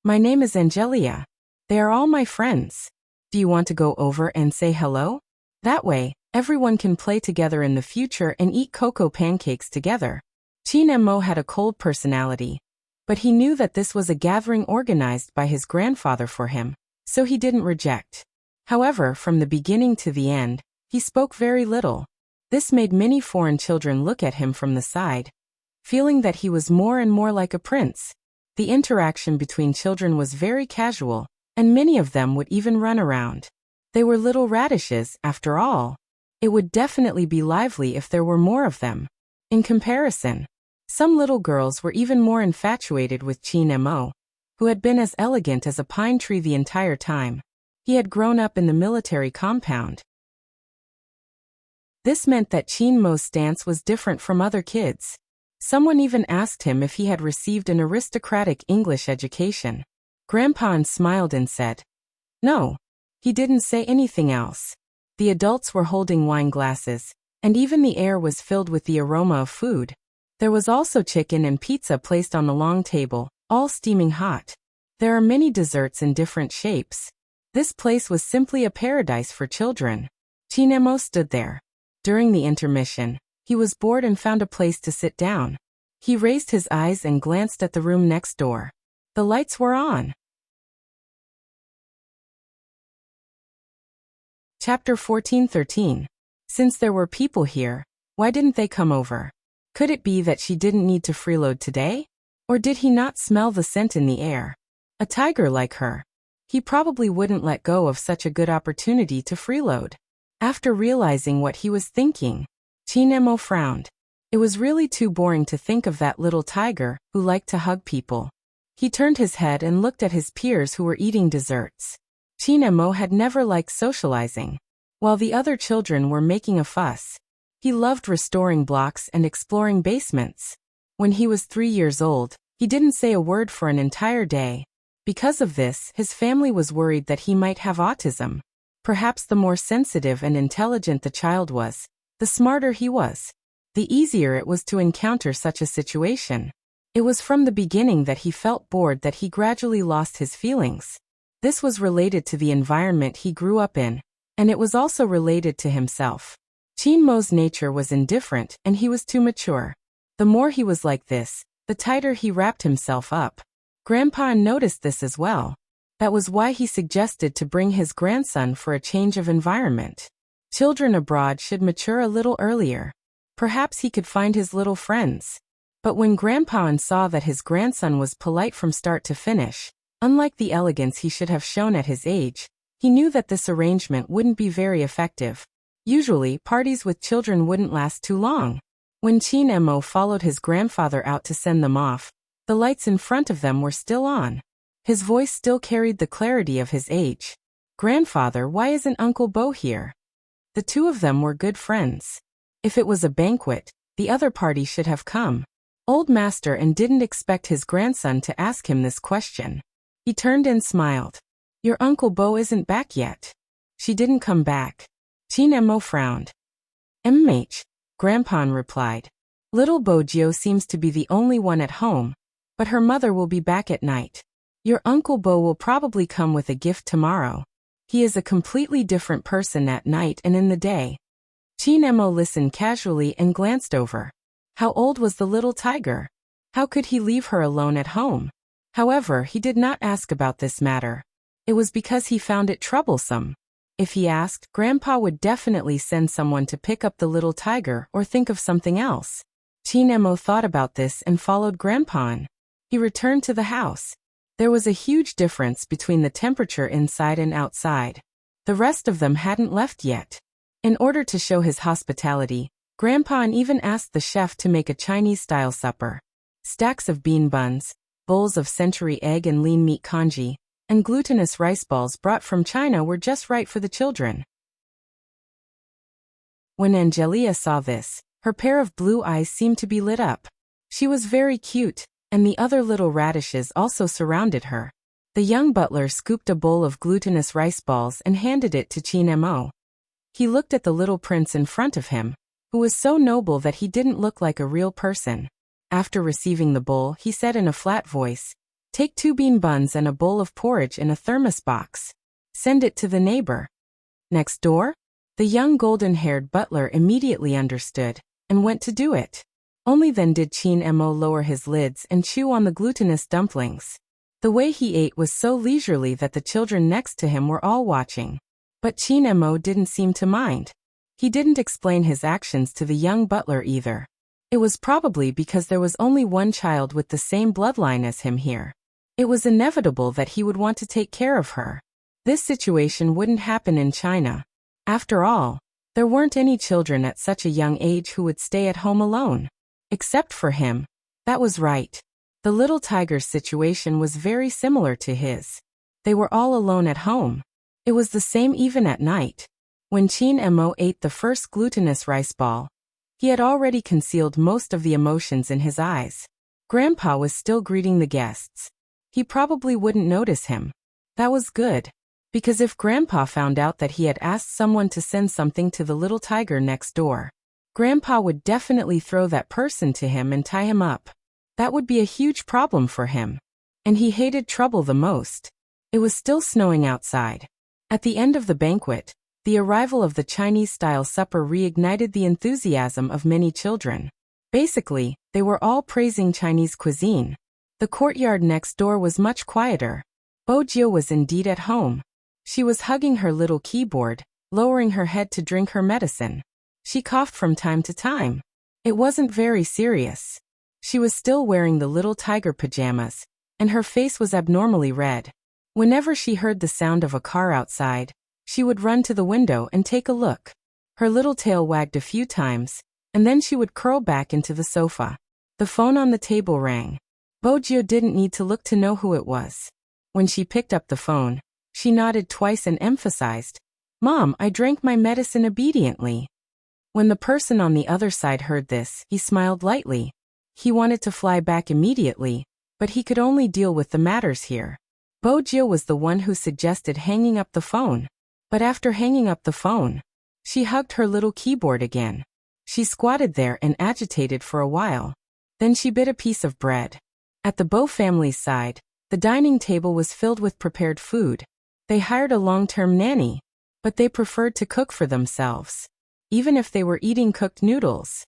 A: "My name is Angelia. They are all my friends. Do you want to go over and say hello? That way, everyone can play together in the future and eat cocoa pancakes together." Chinemo had a cold personality, but he knew that this was a gathering organized by his grandfather for him, so he didn't reject. However, from the beginning to the end, he spoke very little. This made many foreign children look at him from the side, feeling that he was more and more like a prince. The interaction between children was very casual, and many of them would even run around. They were little radishes, after all. It would definitely be lively if there were more of them. In comparison, some little girls were even more infatuated with Chinemo, who had been as elegant as a pine tree the entire time. He had grown up in the military compound. This meant that Chinemo's stance was different from other kids. Someone even asked him if he had received an aristocratic English education. Grandpa smiled and said, "No." He didn't say anything else. The adults were holding wine glasses, and even the air was filled with the aroma of food. There was also chicken and pizza placed on the long table, all steaming hot. There are many desserts in different shapes. This place was simply a paradise for children. Chinemo stood there. During the intermission, he was bored and found a place to sit down. He raised his eyes and glanced at the room next door. The lights were on. Chapter 14:13. Since there were people here, why didn't they come over? Could it be that she didn't need to freeload today? Or did he not smell the scent in the air? A tiger like her. He probably wouldn't let go of such a good opportunity to freeload. After realizing what he was thinking, Chinemo frowned. It was really too boring to think of that little tiger who liked to hug people. He turned his head and looked at his peers who were eating desserts. Chinemo had never liked socializing. While the other children were making a fuss, he loved restoring blocks and exploring basements. When he was 3 years old, he didn't say a word for an entire day. Because of this, his family was worried that he might have autism. Perhaps the more sensitive and intelligent the child was, the smarter he was. The easier it was to encounter such a situation. It was from the beginning that he felt bored that he gradually lost his feelings. This was related to the environment he grew up in, and it was also related to himself. Qin Mo's nature was indifferent, and he was too mature. The more he was like this, the tighter he wrapped himself up. Grandpa noticed this as well. That was why he suggested to bring his grandson for a change of environment. Children abroad should mature a little earlier. Perhaps he could find his little friends. But when Grandpa saw that his grandson was polite from start to finish, unlike the elegance he should have shown at his age, he knew that this arrangement wouldn't be very effective. Usually, parties with children wouldn't last too long. When Qin Mo followed his grandfather out to send them off, the lights in front of them were still on. His voice still carried the clarity of his age. "Grandfather, why isn't Uncle Bo here?" The two of them were good friends. If it was a banquet, the other party should have come. Old Master and didn't expect his grandson to ask him this question. He turned and smiled. "Your Uncle Bo isn't back yet." "She didn't come back." Qin Mo frowned. Grandpa replied. "Little Bojio seems to be the only one at home, but her mother will be back at night. Your Uncle Bo will probably come with a gift tomorrow. He is a completely different person at night and in the day." Qin Mo listened casually and glanced over. How old was the little tiger? How could he leave her alone at home? However, he did not ask about this matter. It was because he found it troublesome. If he asked, Grandpa would definitely send someone to pick up the little tiger or think of something else. Qin Mo thought about this and followed Grandpa. He returned to the house. There was a huge difference between the temperature inside and outside. The rest of them hadn't left yet. In order to show his hospitality, Grandpa even asked the chef to make a Chinese-style supper. Stacks of bean buns, bowls of century egg and lean meat congee, and glutinous rice balls brought from China were just right for the children. When Angelia saw this, her pair of blue eyes seemed to be lit up. She was very cute, and the other little radishes also surrounded her. The young butler scooped a bowl of glutinous rice balls and handed it to Qin Mo. He looked at the little prince in front of him, who was so noble that he didn't look like a real person. After receiving the bowl, he said in a flat voice, "Take 2 bean buns and a bowl of porridge in a thermos box. Send it to the neighbor." "Next door?" The young golden-haired butler immediately understood, and went to do it. Only then did Qin Mo lower his lids and chew on the glutinous dumplings. The way he ate was so leisurely that the children next to him were all watching. But Qin Mo didn't seem to mind. He didn't explain his actions to the young butler either. It was probably because there was only one child with the same bloodline as him here. It was inevitable that he would want to take care of her. This situation wouldn't happen in China. After all, there weren't any children at such a young age who would stay at home alone. Except for him. That was right. The little tiger's situation was very similar to his. They were all alone at home. It was the same even at night. When Qin Mo ate the first glutinous rice ball, he had already concealed most of the emotions in his eyes. Grandpa was still greeting the guests. He probably wouldn't notice him. That was good. Because if Grandpa found out that he had asked someone to send something to the little tiger next door, Grandpa would definitely throw that person to him and tie him up. That would be a huge problem for him. And he hated trouble the most. It was still snowing outside. At the end of the banquet, the arrival of the Chinese-style supper reignited the enthusiasm of many children. Basically, they were all praising Chinese cuisine. The courtyard next door was much quieter. Bojio was indeed at home. She was hugging her little keyboard, lowering her head to drink her medicine. She coughed from time to time. It wasn't very serious. She was still wearing the little tiger pajamas, and her face was abnormally red. Whenever she heard the sound of a car outside, she would run to the window and take a look. Her little tail wagged a few times, and then she would curl back into the sofa. The phone on the table rang. Bojio didn't need to look to know who it was. When she picked up the phone, she nodded twice and emphasized, "Mom, I drank my medicine obediently." When the person on the other side heard this, he smiled lightly. He wanted to fly back immediately, but he could only deal with the matters here. Bojio was the one who suggested hanging up the phone. But after hanging up the phone, she hugged her little keyboard again. She squatted there and agitated for a while. Then she bit a piece of bread. At the Bo family's side, The dining table was filled with prepared food. They hired a long-term nanny, but they preferred to cook for themselves, even if they were eating cooked noodles.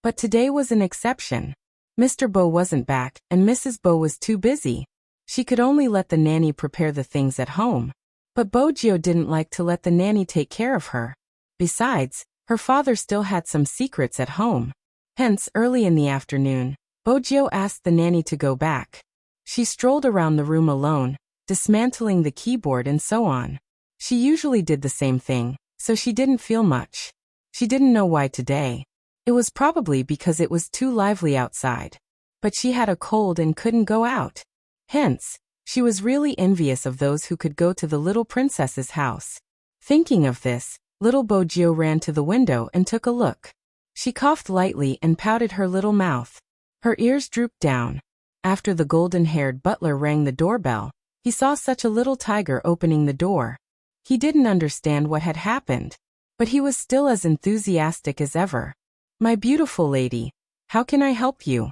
A: But today was an exception. Mr. Bo wasn't back, and Mrs. Bo was too busy. She could only let the nanny prepare the things at home. But Bojio didn't like to let the nanny take care of her. Besides, her father still had some secrets at home. Hence, early in the afternoon, Bojio asked the nanny to go back. She strolled around the room alone, dismantling the keyboard and so on. She usually did the same thing, so she didn't feel much. She didn't know why today. It was probably because it was too lively outside. But she had a cold and couldn't go out. Hence, she was really envious of those who could go to the little princess's house. Thinking of this, little Bojio ran to the window and took a look. She coughed lightly and pouted her little mouth. Her ears drooped down. After the golden-haired butler rang the doorbell, he saw such a little tiger opening the door. He didn't understand what had happened, but he was still as enthusiastic as ever. "My beautiful lady, how can I help you?"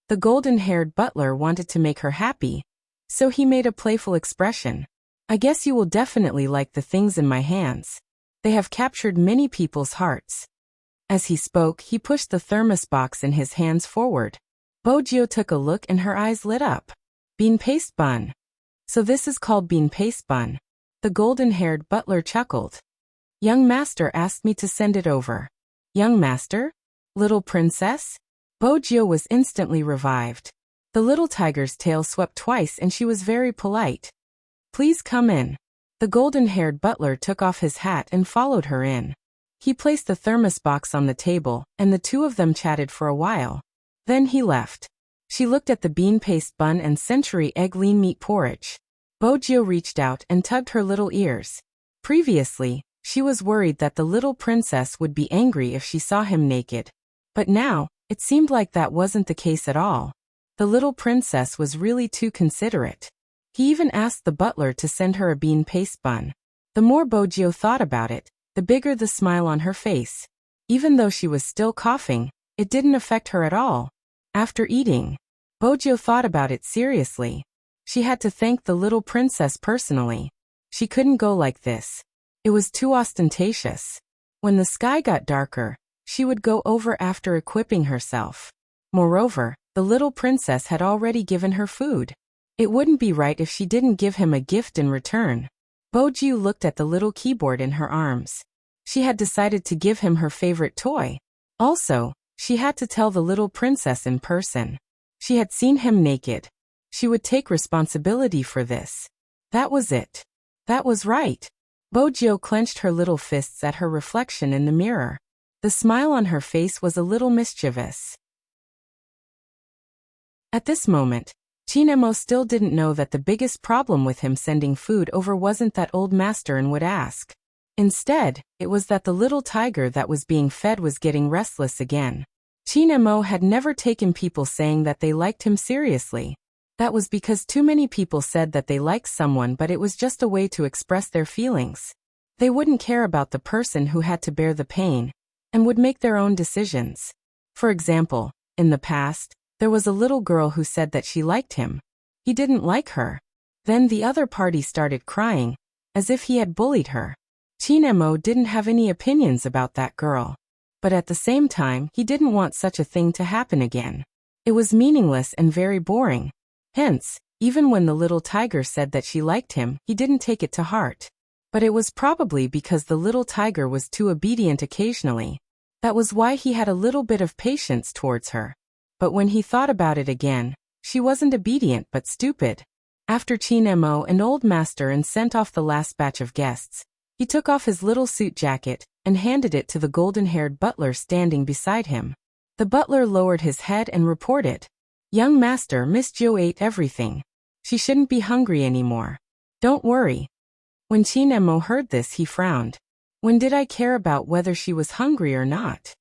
A: The golden-haired butler wanted to make her happy, so he made a playful expression. "I guess you will definitely like the things in my hands. They have captured many people's hearts." As he spoke, he pushed the thermos box in his hands forward. Bojio took a look and her eyes lit up. "Bean paste bun. So this is called bean paste bun." The golden-haired butler chuckled. "Young master asked me to send it over." "Young master? Little princess?" Bojio was instantly revived. The little tiger's tail swept twice and she was very polite. "Please come in." The golden-haired butler took off his hat and followed her in. He placed the thermos box on the table, and the two of them chatted for a while. Then he left. She looked at the bean paste bun and century egg lean meat porridge. Bojio reached out and tugged her little ears. Previously, she was worried that the little princess would be angry if she saw him naked. But now, it seemed like that wasn't the case at all. The little princess was really too considerate. He even asked the butler to send her a bean paste bun. The more Bojio thought about it, the bigger the smile on her face. Even though she was still coughing, it didn't affect her at all. After eating, Bojio thought about it seriously. She had to thank the little princess personally. She couldn't go like this. It was too ostentatious. When the sky got darker, she would go over after equipping herself. Moreover, the little princess had already given her food. It wouldn't be right if she didn't give him a gift in return. Bojio looked at the little keyboard in her arms. She had decided to give him her favorite toy. Also, she had to tell the little princess in person. She had seen him naked. She would take responsibility for this. That was it. That was right. Bojio clenched her little fists at her reflection in the mirror. The smile on her face was a little mischievous. At this moment, Chinemo still didn't know that the biggest problem with him sending food over wasn't that old master and would ask. Instead, it was that the little tiger that was being fed was getting restless again. Chinemo had never taken people saying that they liked him seriously. That was because too many people said that they liked someone, but it was just a way to express their feelings. They wouldn't care about the person who had to bear the pain, and would make their own decisions. For example, in the past, there was a little girl who said that she liked him. He didn't like her. Then the other party started crying, as if he had bullied her. Chinemo didn't have any opinions about that girl. But at the same time, he didn't want such a thing to happen again. It was meaningless and very boring. Hence, even when the little tiger said that she liked him, he didn't take it to heart. But it was probably because the little tiger was too obedient occasionally. That was why he had a little bit of patience towards her. But when he thought about it again, she wasn't obedient but stupid. After Chinemo and Old Master and sent off the last batch of guests, he took off his little suit jacket and handed it to the golden-haired butler standing beside him. The butler lowered his head and reported, "Young master, Miss Jo ate everything. She shouldn't be hungry anymore. Don't worry." When Chinemo heard this, he frowned. When did I care about whether she was hungry or not?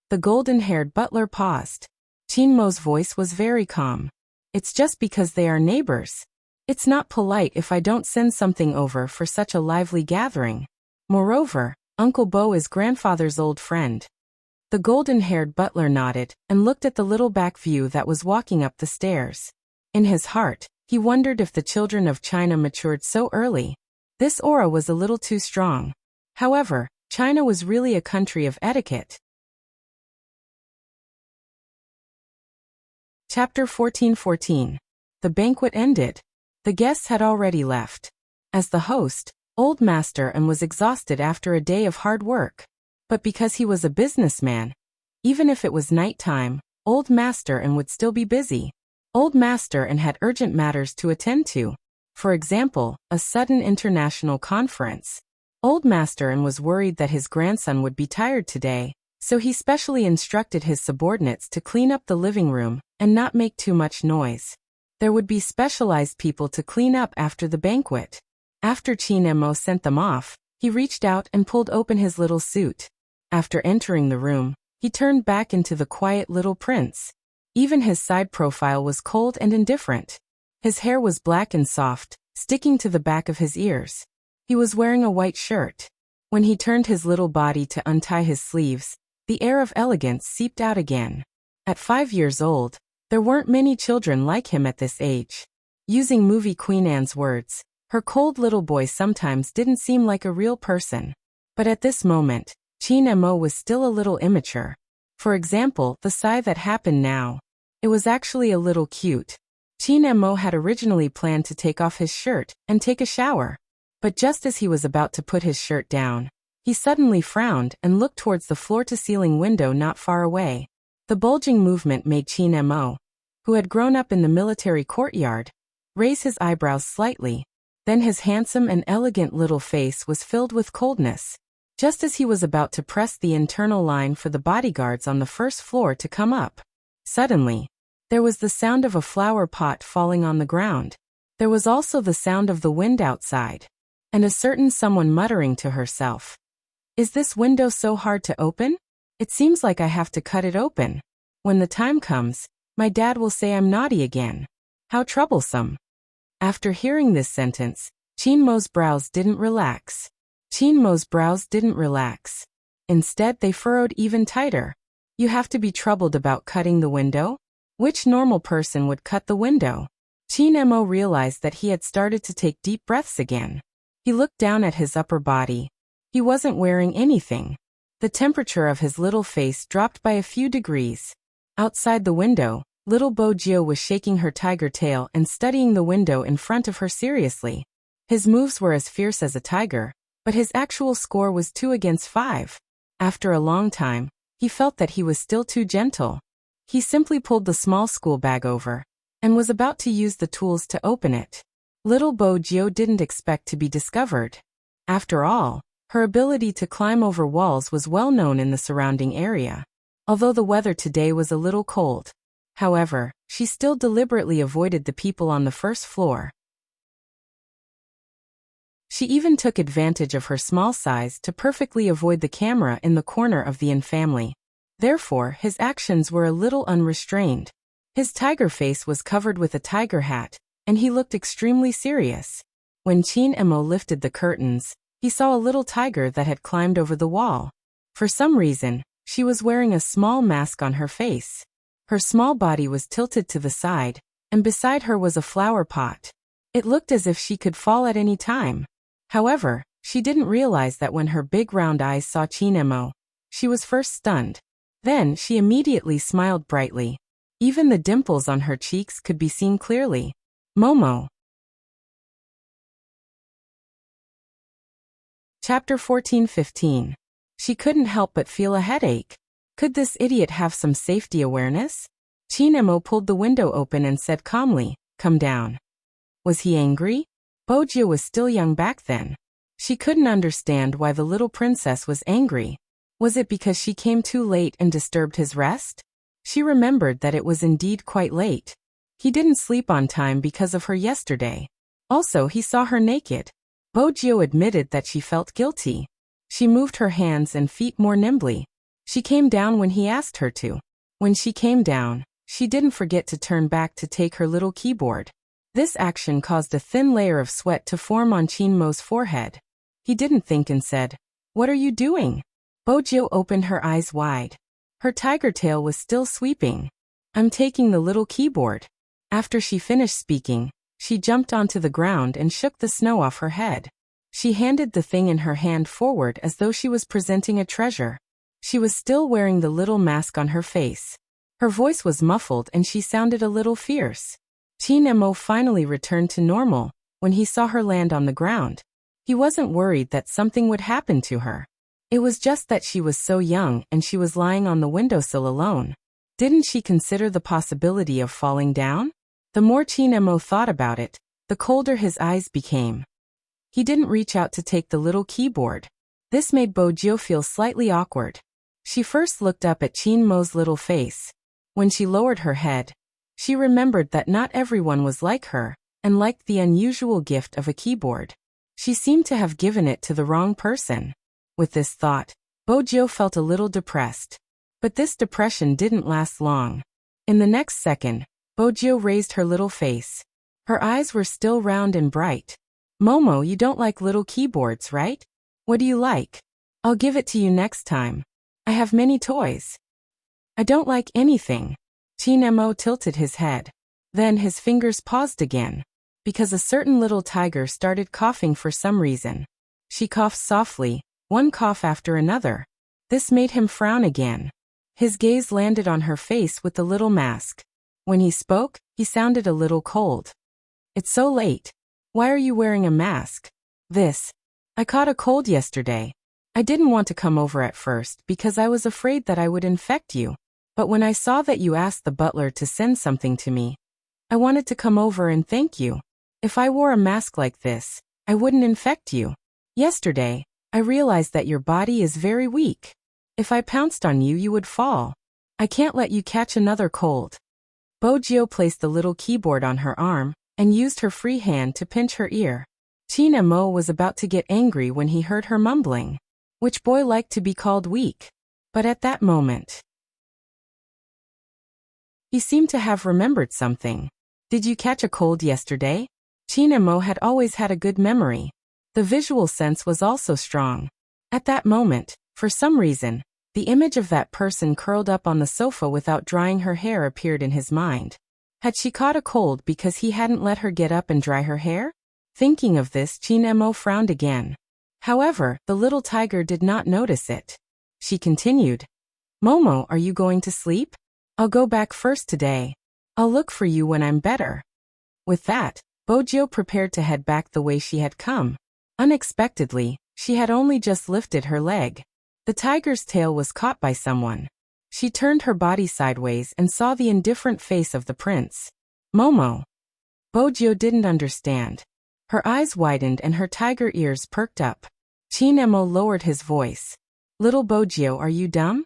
A: The golden-haired butler paused. Chinmo's voice was very calm. "It's just because they are neighbors. It's not polite if I don't send something over for such a lively gathering. Moreover, Uncle Bo is grandfather's old friend." The golden-haired butler nodded and looked at the little back view that was walking up the stairs. In his heart, he wondered if the children of China matured so early. This aura was a little too strong. However, China was really a country of etiquette. Chapter 14:14. The banquet ended. The guests had already left. As the host, Old Master and was exhausted after a day of hard work. But because he was a businessman, even if it was night time, Old Master and would still be busy. Old Master and had urgent matters to attend to. For example, a sudden international conference. Old Master and was worried that his grandson would be tired today, so he specially instructed his subordinates to clean up the living room and not make too much noise. There would be specialized people to clean up after the banquet. After Qin Mo sent them off, he reached out and pulled open his little suit. After entering the room, he turned back into the quiet little prince. Even his side profile was cold and indifferent. His hair was black and soft, sticking to the back of his ears. He was wearing a white shirt. When he turned his little body to untie his sleeves, the air of elegance seeped out again. At 5 years old, there weren't many children like him at this age. Using movie Queen Anne's words, her cold little boy sometimes didn't seem like a real person. But at this moment, Qin Mo was still a little immature. For example, the sigh that happened now. It was actually a little cute. Qin Mo had originally planned to take off his shirt and take a shower. But just as he was about to put his shirt down, he suddenly frowned and looked towards the floor-to-ceiling window not far away. The bulging movement made Qin Mo, who had grown up in the military courtyard, raise his eyebrows slightly. Then his handsome and elegant little face was filled with coldness. Just as he was about to press the internal line for the bodyguards on the first floor to come up. Suddenly, there was the sound of a flower pot falling on the ground. There was also the sound of the wind outside. And a certain someone muttering to herself. Is this window so hard to open? It seems like I have to cut it open. When the time comes, my dad will say I'm naughty again. How troublesome. After hearing this sentence, Qin Mo's brows didn't relax. Qin Mo's brows didn't relax. Instead, they furrowed even tighter. You have to be troubled about cutting the window? Which normal person would cut the window? Qin Mo realized that he had started to take deep breaths again. He looked down at his upper body. He wasn't wearing anything. The temperature of his little face dropped by a few degrees. Outside the window, little Bo Jio was shaking her tiger tail and studying the window in front of her seriously. His moves were as fierce as a tiger, but his actual score was 2-5. After a long time, he felt that he was still too gentle. He simply pulled the small school bag over, and was about to use the tools to open it. Little Bo Jio didn't expect to be discovered. After all, her ability to climb over walls was well known in the surrounding area. Although the weather today was a little cold. However, she still deliberately avoided the people on the first floor. She even took advantage of her small size to perfectly avoid the camera in the corner of the family. Therefore, his actions were a little unrestrained. His tiger face was covered with a tiger hat, and he looked extremely serious. When Qin Mo lifted the curtains, he saw a little tiger that had climbed over the wall. For some reason, she was wearing a small mask on her face. Her small body was tilted to the side, and beside her was a flower pot. It looked as if she could fall at any time. However, she didn't realize that when her big round eyes saw Qin Mo, she was first stunned. Then she immediately smiled brightly. Even the dimples on her cheeks could be seen clearly. Momo. Chapter 14:15. She couldn't help but feel a headache. Could this idiot have some safety awareness? Qin Mo pulled the window open and said calmly, "Come down." Was he angry? Bojia was still young back then. She couldn't understand why the little princess was angry. Was it because she came too late and disturbed his rest? She remembered that it was indeed quite late. He didn't sleep on time because of her yesterday. Also, he saw her naked. Bojio admitted that she felt guilty. She moved her hands and feet more nimbly. She came down when he asked her to. When she came down, she didn't forget to turn back to take her little keyboard. This action caused a thin layer of sweat to form on Qin Mo's forehead. He didn't think and said, "What are you doing?" Bojio opened her eyes wide. Her tiger tail was still sweeping. "I'm taking the little keyboard." After she finished speaking, she jumped onto the ground and shook the snow off her head. She handed the thing in her hand forward as though she was presenting a treasure. She was still wearing the little mask on her face. Her voice was muffled and she sounded a little fierce. Chin Mo finally returned to normal when he saw her land on the ground. He wasn't worried that something would happen to her. It was just that she was so young and she was lying on the windowsill alone. Didn't she consider the possibility of falling down? The more Chin Mo thought about it, the colder his eyes became. He didn't reach out to take the little keyboard. This made Bojo feel slightly awkward. She first looked up at Chin Mo's little face. When she lowered her head, she remembered that not everyone was like her, and liked the unusual gift of a keyboard. She seemed to have given it to the wrong person. With this thought, Bojo felt a little depressed. But this depression didn't last long. In the next second, Bojo raised her little face. Her eyes were still round and bright. Momo, you don't like little keyboards, right? What do you like? I'll give it to you next time. I have many toys. I don't like anything. Chin Mo tilted his head. Then his fingers paused again, because a certain little tiger started coughing for some reason. She coughed softly, one cough after another. This made him frown again. His gaze landed on her face with the little mask. When he spoke, he sounded a little cold. It's so late. Why are you wearing a mask? I caught a cold yesterday. I didn't want to come over at first because I was afraid that I would infect you. But when I saw that you asked the butler to send something to me, I wanted to come over and thank you. If I wore a mask like this, I wouldn't infect you. Yesterday, I realized that your body is very weak. If I pounced on you, you would fall. I can't let you catch another cold. Bojo placed the little keyboard on her arm and used her free hand to pinch her ear. Chin Mo was about to get angry when he heard her mumbling. Which boy liked to be called weak? But at that moment, he seemed to have remembered something. Did you catch a cold yesterday? Chin Mo had always had a good memory. The visual sense was also strong. At that moment, for some reason, the image of that person curled up on the sofa without drying her hair appeared in his mind. Had she caught a cold because he hadn't let her get up and dry her hair? Thinking of this, Chin Mo frowned again. However, the little tiger did not notice it. She continued, Momo, are you going to sleep? I'll go back first today. I'll look for you when I'm better. With that, Bojo prepared to head back the way she had come. Unexpectedly, she had only just lifted her leg. The tiger's tail was caught by someone. She turned her body sideways and saw the indifferent face of the prince. Momo. Bojo didn't understand. Her eyes widened and her tiger ears perked up. Chin Mo lowered his voice. Little Bojo, are you dumb?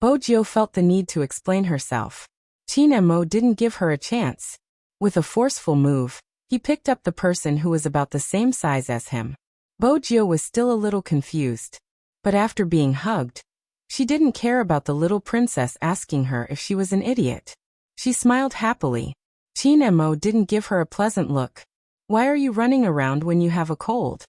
A: Bojo felt the need to explain herself. Chin Mo didn't give her a chance. With a forceful move, he picked up the person who was about the same size as him. Bojo was still a little confused. But after being hugged, she didn't care about the little princess asking her if she was an idiot. She smiled happily. Chin Mo didn't give her a pleasant look. Why are you running around when you have a cold?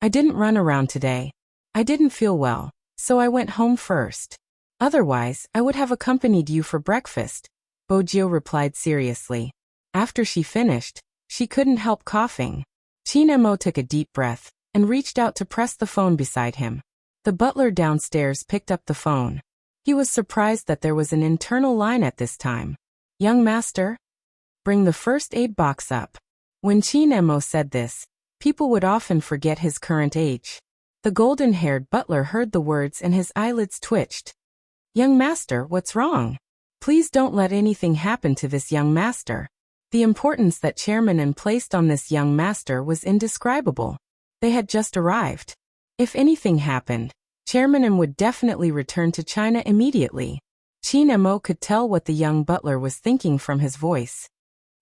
A: I didn't run around today. I didn't feel well, so I went home first. Otherwise, I would have accompanied you for breakfast, Bojo replied seriously. After she finished, she couldn't help coughing. Chin Mo took a deep breath and reached out to press the phone beside him. The butler downstairs picked up the phone. He was surprised that there was an internal line at this time. Young master? Bring the first aid box up. When Chin Mo said this, people would often forget his current age. The golden-haired butler heard the words and his eyelids twitched. Young master, what's wrong? Please don't let anything happen to this young master. The importance that Chairman N placed on this young master was indescribable. They had just arrived. If anything happened, Chairman N would definitely return to China immediately. Chin Mo could tell what the young butler was thinking from his voice.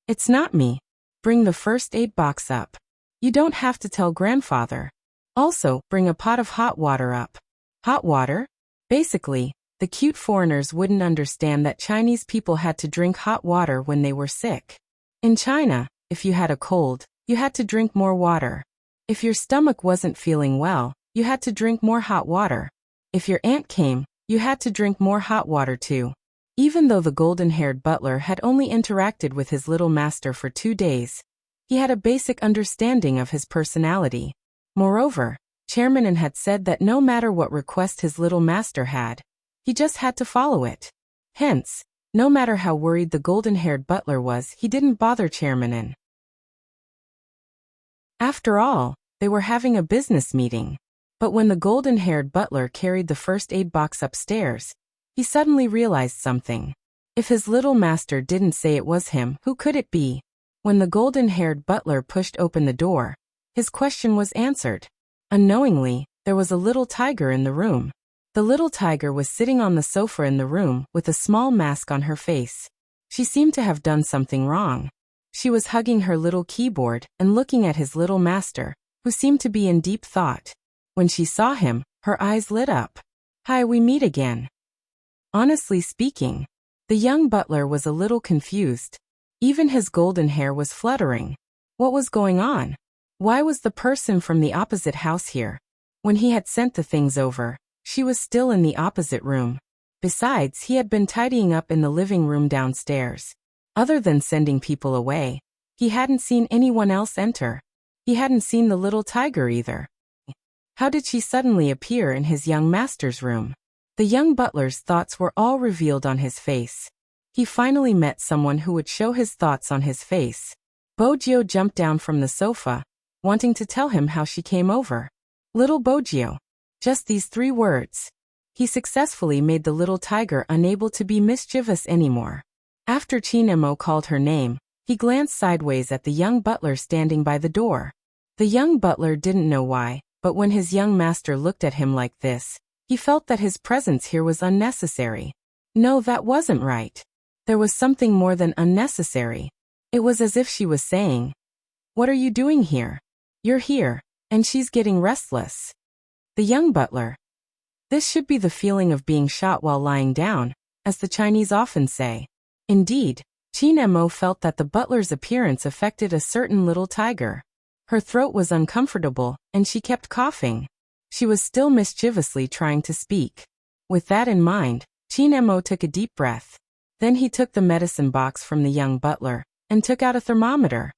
A: It's not me. Bring the first aid box up. You don't have to tell grandfather. Also, bring a pot of hot water up. Hot water? Basically, the cute foreigners wouldn't understand that Chinese people had to drink hot water when they were sick. In China, if you had a cold, you had to drink more water. If your stomach wasn't feeling well, you had to drink more hot water. If your aunt came, you had to drink more hot water too. Even though the golden-haired butler had only interacted with his little master for 2 days, he had a basic understanding of his personality. Moreover, Chairman had said that no matter what request his little master had, he just had to follow it. Hence, no matter how worried the golden-haired butler was, he didn't bother Chairman. After all, they were having a business meeting. But when the golden-haired butler carried the first aid box upstairs, he suddenly realized something. If his little master didn't say it was him, who could it be? When the golden-haired butler pushed open the door, his question was answered. Unknowingly, there was a little tiger in the room. The little tiger was sitting on the sofa in the room with a small mask on her face. She seemed to have done something wrong. She was hugging her little keyboard and looking at his little master, who seemed to be in deep thought. When she saw him, her eyes lit up. "Hi, we meet again." Honestly speaking, the young butler was a little confused. Even his golden hair was fluttering. What was going on? Why was the person from the opposite house here? When he had sent the things over, she was still in the opposite room. Besides, he had been tidying up in the living room downstairs. Other than sending people away, he hadn't seen anyone else enter. He hadn't seen the little tiger either. How did she suddenly appear in his young master's room? The young butler's thoughts were all revealed on his face. He finally met someone who would show his thoughts on his face. Bojio jumped down from the sofa, wanting to tell him how she came over. "Little Bojio." Just these 3 words. He successfully made the little tiger unable to be mischievous anymore. After Chinemo called her name, he glanced sideways at the young butler standing by the door. The young butler didn't know why, but when his young master looked at him like this, he felt that his presence here was unnecessary. No, that wasn't right. There was something more than unnecessary. It was as if she was saying, "What are you doing here? You're here, and she's getting restless." The young butler. This should be the feeling of being shot while lying down, as the Chinese often say. Indeed, Chinemo felt that the butler's appearance affected a certain little tiger. Her throat was uncomfortable, and she kept coughing. She was still mischievously trying to speak. With that in mind, Chinemo took a deep breath. Then he took the medicine box from the young butler, and took out a thermometer.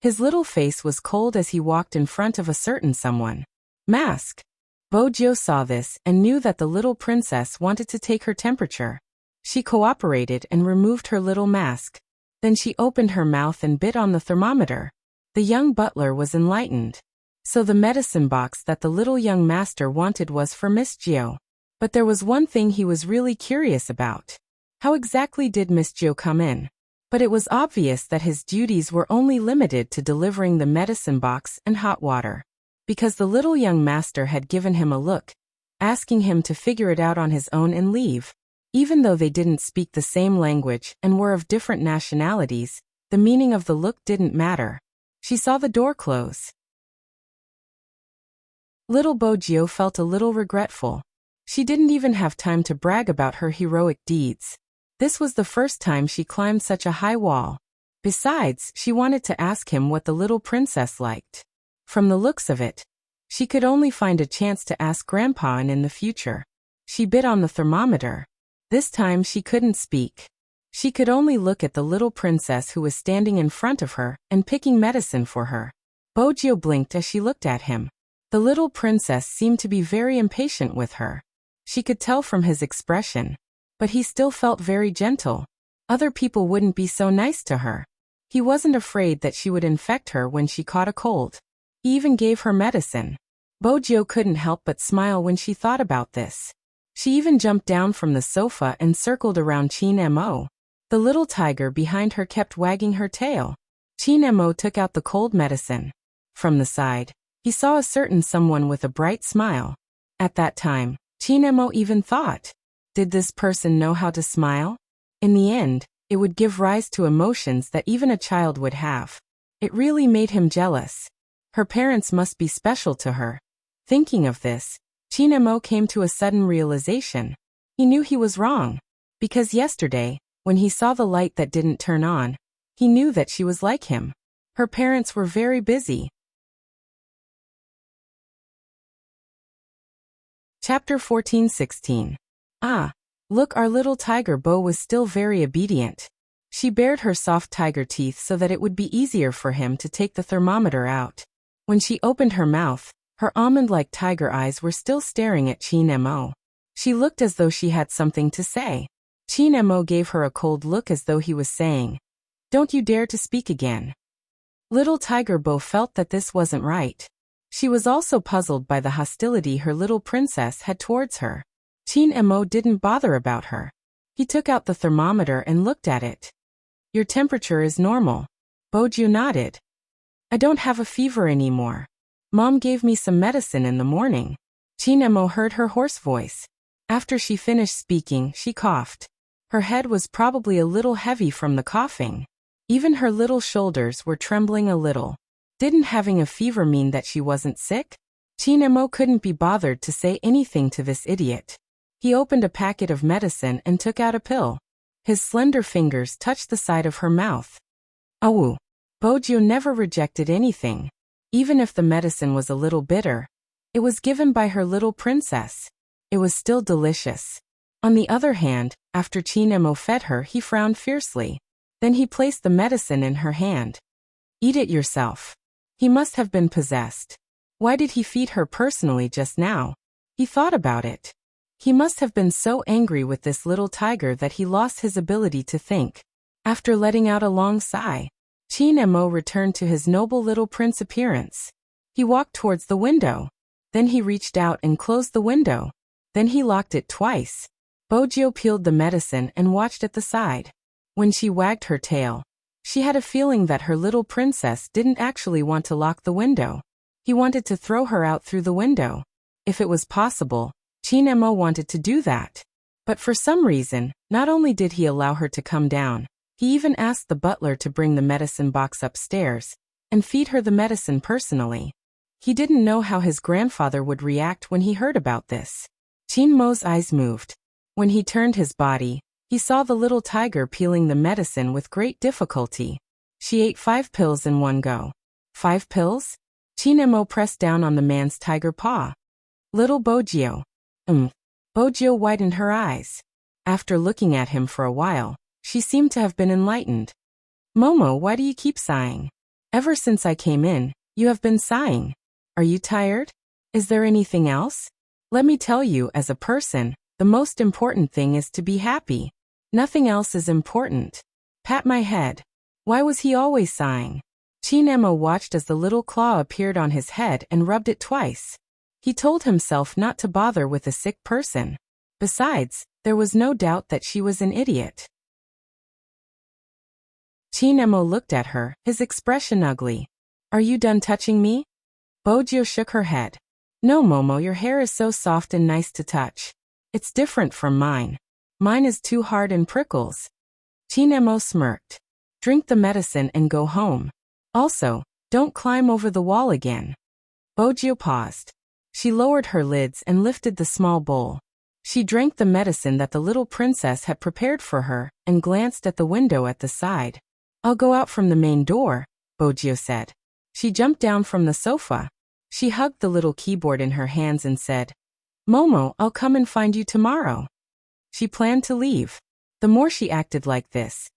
A: His little face was cold as he walked in front of a certain someone. Mask. Bojio saw this and knew that the little princess wanted to take her temperature. She cooperated and removed her little mask. Then she opened her mouth and bit on the thermometer. The young butler was enlightened. So the medicine box that the little young master wanted was for Miss Gio. But there was one thing he was really curious about. How exactly did Miss Gio come in? But it was obvious that his duties were only limited to delivering the medicine box and hot water. Because the little young master had given him a look, asking him to figure it out on his own and leave. Even though they didn't speak the same language and were of different nationalities, the meaning of the look didn't matter. She saw the door close. Little Bojio felt a little regretful. She didn't even have time to brag about her heroic deeds. This was the first time she climbed such a high wall. Besides, she wanted to ask him what the little princess liked. From the looks of it, she could only find a chance to ask Grandpa in the future. She bit on the thermometer. This time she couldn't speak. She could only look at the little princess who was standing in front of her and picking medicine for her. Bojio blinked as she looked at him. The little princess seemed to be very impatient with her. She could tell from his expression. But he still felt very gentle. Other people wouldn't be so nice to her. He wasn't afraid that she would infect her when she caught a cold. He even gave her medicine. Bojio couldn't help but smile when she thought about this. She even jumped down from the sofa and circled around Chinemo. The little tiger behind her kept wagging her tail. Chinemo took out the cold medicine. From the side, he saw a certain someone with a bright smile. At that time, Chinemo even thought, did this person know how to smile? In the end, it would give rise to emotions that even a child would have. It really made him jealous. Her parents must be special to her. Thinking of this, Chinemo came to a sudden realization. He knew he was wrong. Because yesterday, when he saw the light that didn't turn on, he knew that she was like him. Her parents were very busy. Chapter 14-16. Ah, Look, our little tiger Bo was still very obedient. She bared her soft tiger teeth so that it would be easier for him to take the thermometer out. When she opened her mouth, her almond-like tiger eyes were still staring at Chin Mo. She looked as though she had something to say. Chin Mo gave her a cold look as though he was saying, "Don't you dare to speak again." Little tiger Bo felt that this wasn't right. She was also puzzled by the hostility her little princess had towards her. Chin Mo didn't bother about her. He took out the thermometer and looked at it. "Your temperature is normal." Boju nodded. "I don't have a fever anymore. Mom gave me some medicine in the morning." Chin Mo heard her hoarse voice. After she finished speaking, she coughed. Her head was probably a little heavy from the coughing. Even her little shoulders were trembling a little. Didn't having a fever mean that she wasn't sick? Chin Mo couldn't be bothered to say anything to this idiot. He opened a packet of medicine and took out a pill. His slender fingers touched the side of her mouth. Awu. Boju never rejected anything. Even if the medicine was a little bitter, it was given by her little princess. It was still delicious. On the other hand, after Chin Mo fed her, he frowned fiercely. Then he placed the medicine in her hand. "Eat it yourself." He must have been possessed. Why did he feed her personally just now? He thought about it. He must have been so angry with this little tiger that he lost his ability to think. After letting out a long sigh, Chin Mo returned to his noble little prince appearance. He walked towards the window. Then he reached out and closed the window. Then he locked it twice. Bojo peeled the medicine and watched at the side. When she wagged her tail, she had a feeling that her little princess didn't actually want to lock the window. He wanted to throw her out through the window. If it was possible, Chin Mo wanted to do that. But for some reason, not only did he allow her to come down, he even asked the butler to bring the medicine box upstairs and feed her the medicine personally. He didn't know how his grandfather would react when he heard about this. Chin Mo's eyes moved. When he turned his body, he saw the little tiger peeling the medicine with great difficulty. She ate 5 pills in one go. 5 pills? Chin Mo pressed down on the man's tiger paw. "Little Bojo." Bojo widened her eyes. After looking at him for a while, she seemed to have been enlightened. "Momo, why do you keep sighing? Ever since I came in, you have been sighing. Are you tired? Is there anything else? Let me tell you, as a person, the most important thing is to be happy. Nothing else is important." "Pat my head." Why was he always sighing? Chin Mo watched as the little claw appeared on his head and rubbed it twice. He told himself not to bother with a sick person. Besides, there was no doubt that she was an idiot. Chin Mo looked at her, his expression ugly. "Are you done touching me?" Bojo shook her head. "No, Momo, your hair is so soft and nice to touch. It's different from mine. Mine is too hard and prickles." Chin Mo smirked. "Drink the medicine and go home. Also, don't climb over the wall again." Bojo paused. She lowered her lids and lifted the small bowl. She drank the medicine that the little princess had prepared for her and glanced at the window at the side. "I'll go out from the main door," Bojo said. She jumped down from the sofa. She hugged the little keyboard in her hands and said, "Momo, I'll come and find you tomorrow." She planned to leave. The more she acted like this,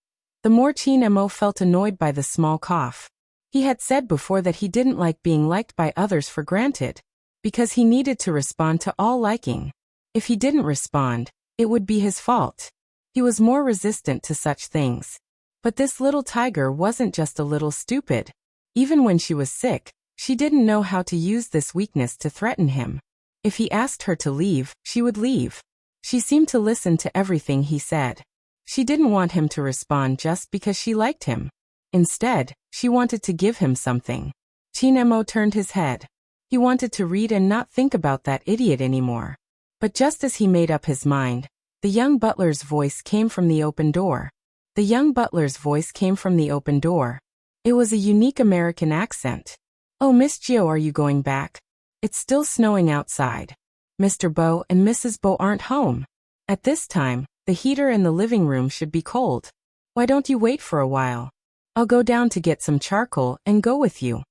A: the more Chin Mo felt annoyed by the small cough. He had said before that he didn't like being liked by others for granted, because he needed to respond to all liking. If he didn't respond, it would be his fault. He was more resistant to such things. But this little tiger wasn't just a little stupid. Even when she was sick, she didn't know how to use this weakness to threaten him. If he asked her to leave, she would leave. She seemed to listen to everything he said. She didn't want him to respond just because she liked him. Instead, she wanted to give him something. Chin Mo turned his head. He wanted to read and not think about that idiot anymore. But just as he made up his mind, the young butler's voice came from the open door. The young butler's voice came from the open door. It was a unique American accent. "Oh, Miss Gio, are you going back? It's still snowing outside. Mr. Bo and Mrs. Bo aren't home. At this time, the heater in the living room should be cold. Why don't you wait for a while? I'll go down to get some charcoal and go with you."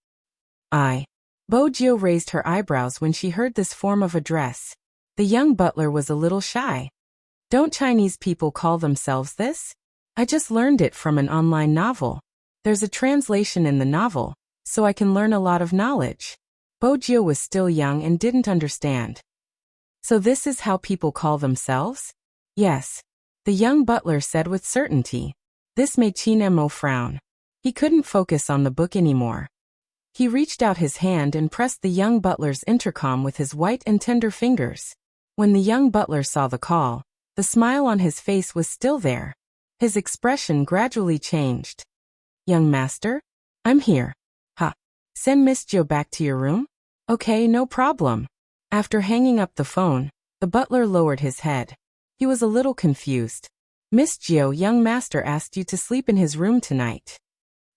A: Bojo raised her eyebrows when she heard this form of address. The young butler was a little shy. Don't Chinese people call themselves this? I just learned it from an online novel. There's a translation in the novel, so I can learn a lot of knowledge. Bojiu was still young and didn't understand. So this is how people call themselves? Yes. The young butler said with certainty. This made Qin Mo frown. He couldn't focus on the book anymore. He reached out his hand and pressed the young butler's intercom with his white and tender fingers. When the young butler saw the call, the smile on his face was still there. His expression gradually changed. Young master? I'm here. Ha. Send Miss Jo back to your room? Okay, no problem. After hanging up the phone, the butler lowered his head. He was a little confused. Miss Jo, young master asked you to sleep in his room tonight.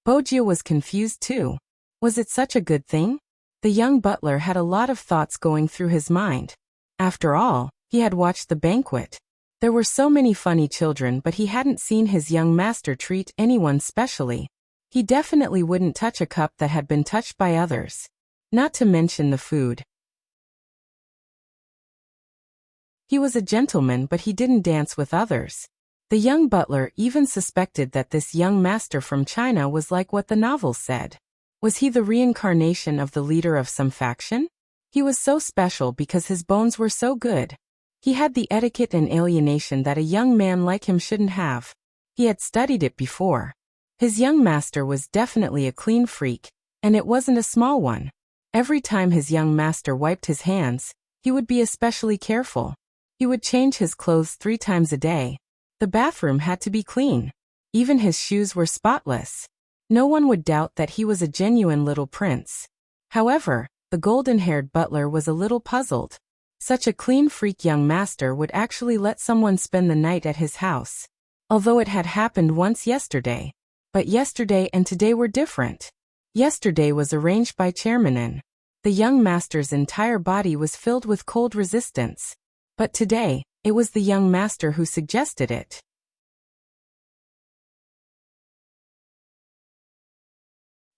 A: Bojiu was confused too. Was it such a good thing? The young butler had a lot of thoughts going through his mind. After all, he had watched the banquet. There were so many funny children, but he hadn't seen his young master treat anyone specially. He definitely wouldn't touch a cup that had been touched by others. Not to mention the food. He was a gentleman, but he didn't dance with others. The young butler even suspected that this young master from China was like what the novel said. Was he the reincarnation of the leader of some faction? He was so special because his bones were so good. He had the etiquette and alienation that a young man like him shouldn't have. He had studied it before. His young master was definitely a clean freak, and it wasn't a small one. Every time his young master wiped his hands, he would be especially careful. He would change his clothes 3 times a day. The bathroom had to be clean. Even his shoes were spotless. No one would doubt that he was a genuine little prince. However, the golden-haired butler was a little puzzled. Such a clean freak young master would actually let someone spend the night at his house. Although it had happened once yesterday. But yesterday and today were different. Yesterday was arranged by Chairman N. The young master's entire body was filled with cold resistance. But today, it was the young master who suggested it.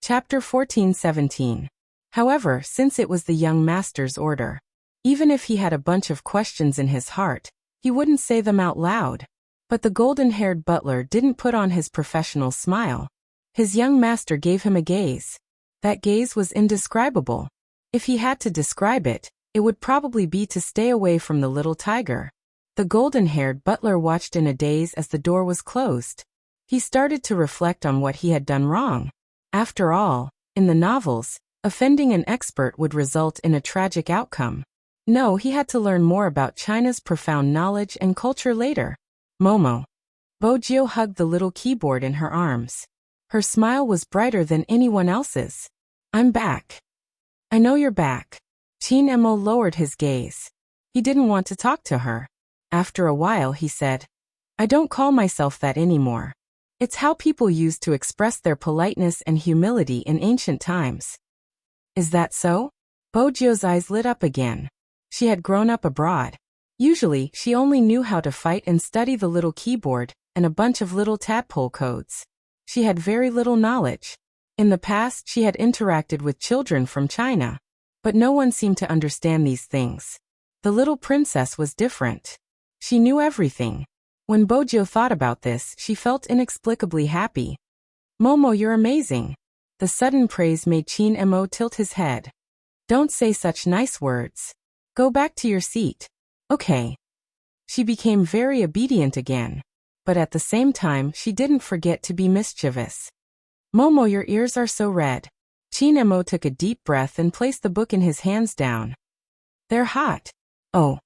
A: Chapter 14-17. However, since it was the young master's order, even if he had a bunch of questions in his heart, he wouldn't say them out loud. But the golden-haired butler didn't put on his professional smile. His young master gave him a gaze. That gaze was indescribable. If he had to describe it, it would probably be to stay away from the little tiger. The golden-haired butler watched in a daze as the door was closed. He started to reflect on what he had done wrong. After all, in the novels, offending an expert would result in a tragic outcome. No, he had to learn more about China's profound knowledge and culture later. Momo. Bojiu hugged the little keyboard in her arms. Her smile was brighter than anyone else's. I'm back. I know you're back. Qin Mo lowered his gaze. He didn't want to talk to her. After a while he said, I don't call myself that anymore. It's how people used to express their politeness and humility in ancient times. Is that so? Bojiu's eyes lit up again. She had grown up abroad. Usually, she only knew how to fight and study the little keyboard and a bunch of little tadpole codes. She had very little knowledge. In the past, she had interacted with children from China. But no one seemed to understand these things. The little princess was different. She knew everything. When Bojiu thought about this, she felt inexplicably happy. Momo, you're amazing. The sudden praise made Qin Mo tilt his head. Don't say such nice words. Go back to your seat. Okay. She became very obedient again. But at the same time, she didn't forget to be mischievous. Momo, your ears are so red. Qin Mo took a deep breath and placed the book in his hands down. They're hot. Oh.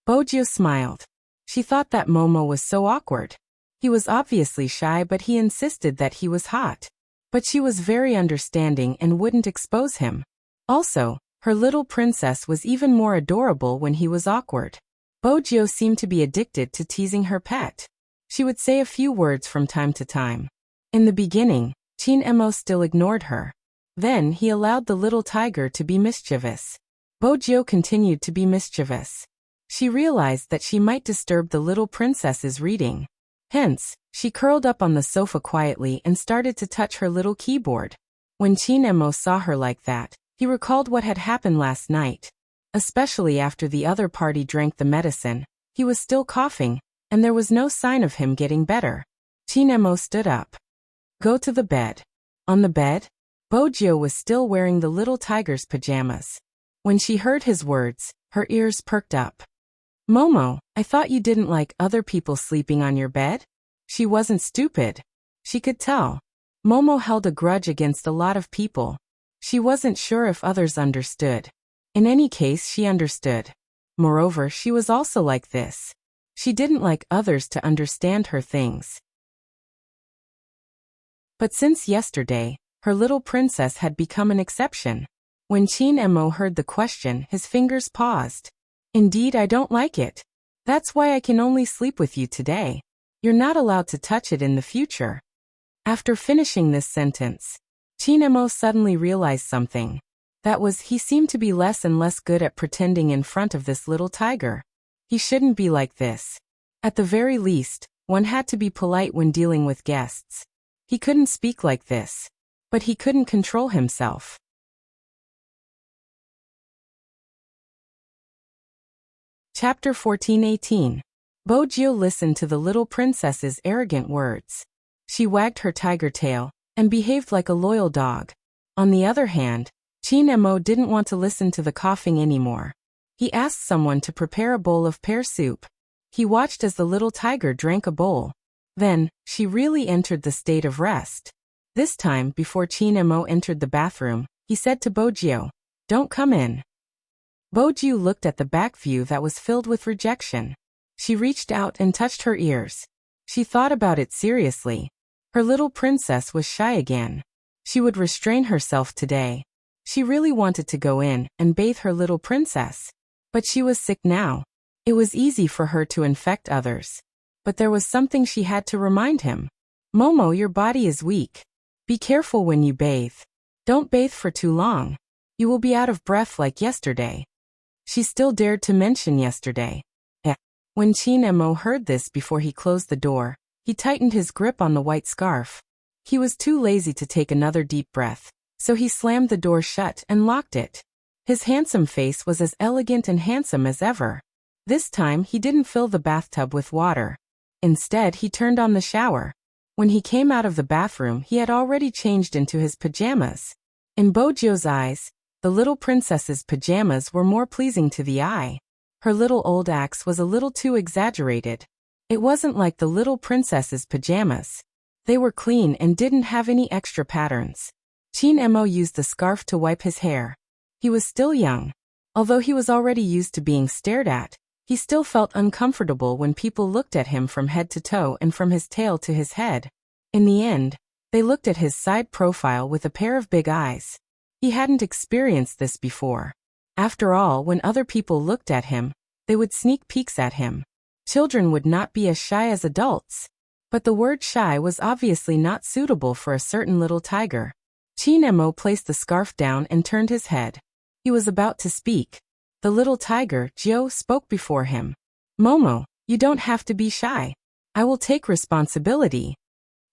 A: Bojiu smiled. She thought that Momo was so awkward. He was obviously shy, but he insisted that he was hot. But she was very understanding and wouldn't expose him. Also, her little princess was even more adorable when he was awkward. Bojiu seemed to be addicted to teasing her pet. She would say a few words from time to time. In the beginning, Qin Mo still ignored her. Then he allowed the little tiger to be mischievous. Bojiu continued to be mischievous. She realized that she might disturb the little princess's reading. Hence, she curled up on the sofa quietly and started to touch her little keyboard. When Qin Mo saw her like that, he recalled what had happened last night. Especially after the other party drank the medicine, he was still coughing, and there was no sign of him getting better. Chinemo stood up. Go to the bed. On the bed? Bojio was still wearing the little tiger's pajamas. When she heard his words, her ears perked up. Momo, I thought you didn't like other people sleeping on your bed? She wasn't stupid. She could tell. Momo held a grudge against a lot of people. She wasn't sure if others understood. In any case, she understood. Moreover, she was also like this. She didn't like others to understand her things. But since yesterday, her little princess had become an exception. When Chinemo heard the question, his fingers paused. Indeed, I don't like it. That's why I can only sleep with you today. You're not allowed to touch it in the future. After finishing this sentence, Chinemo suddenly realized something. That was, he seemed to be less and less good at pretending in front of this little tiger. He shouldn't be like this. At the very least, one had to be polite when dealing with guests. He couldn't speak like this. But he couldn't control himself. Chapter 14:18. Bojio listened to the little princess's arrogant words. She wagged her tiger tail and behaved like a loyal dog. On the other hand, Chinemo didn't want to listen to the coughing anymore. He asked someone to prepare a bowl of pear soup. He watched as the little tiger drank a bowl. Then, she really entered the state of rest. This time, before Chinemo entered the bathroom, he said to Bojio, "Don't come in." Bojio looked at the back view that was filled with rejection. She reached out and touched her ears. She thought about it seriously. Her little princess was shy again. She would restrain herself today. She really wanted to go in and bathe her little princess. But she was sick now. It was easy for her to infect others. But there was something she had to remind him. Momo, your body is weak. Be careful when you bathe. Don't bathe for too long. You will be out of breath like yesterday. She still dared to mention yesterday. When Chinemo heard this before he closed the door, he tightened his grip on the white scarf. He was too lazy to take another deep breath, so he slammed the door shut and locked it. His handsome face was as elegant and handsome as ever. This time he didn't fill the bathtub with water. Instead, he turned on the shower. When he came out of the bathroom, he had already changed into his pajamas. In Bojio's eyes, the little princess's pajamas were more pleasing to the eye. Her little old axe was a little too exaggerated. It wasn't like the little princess's pajamas. They were clean and didn't have any extra patterns. Chinemo used the scarf to wipe his hair. He was still young. Although he was already used to being stared at, he still felt uncomfortable when people looked at him from head to toe and from his tail to his head. In the end, they looked at his side profile with a pair of big eyes. He hadn't experienced this before. After all, when other people looked at him, they would sneak peeks at him. Children would not be as shy as adults. But the word shy was obviously not suitable for a certain little tiger. Chinemo placed the scarf down and turned his head. He was about to speak. The little tiger, Jio, spoke before him. Momo, you don't have to be shy. I will take responsibility.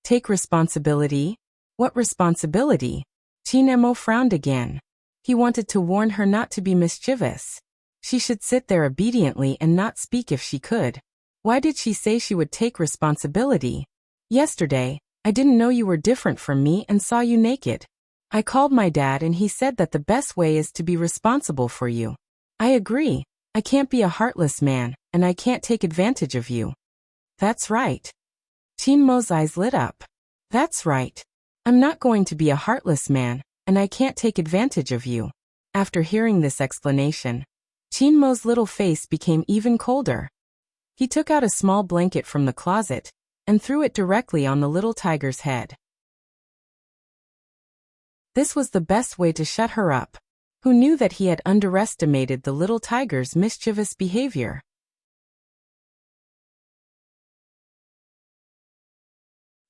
A: Take responsibility? What responsibility? Chinemo frowned again. He wanted to warn her not to be mischievous. She should sit there obediently and not speak if she could. Why did she say she would take responsibility? Yesterday, I didn't know you were different from me and saw you naked. I called my dad and he said that the best way is to be responsible for you. I agree. I can't be a heartless man, and I can't take advantage of you. That's right. Chinmo's eyes lit up. That's right. I'm not going to be a heartless man, and I can't take advantage of you. After hearing this explanation, Chinmo's little face became even colder. He took out a small blanket from the closet and threw it directly on the little tiger's head. This was the best way to shut her up. Who knew that he had underestimated the little tiger's mischievous behavior?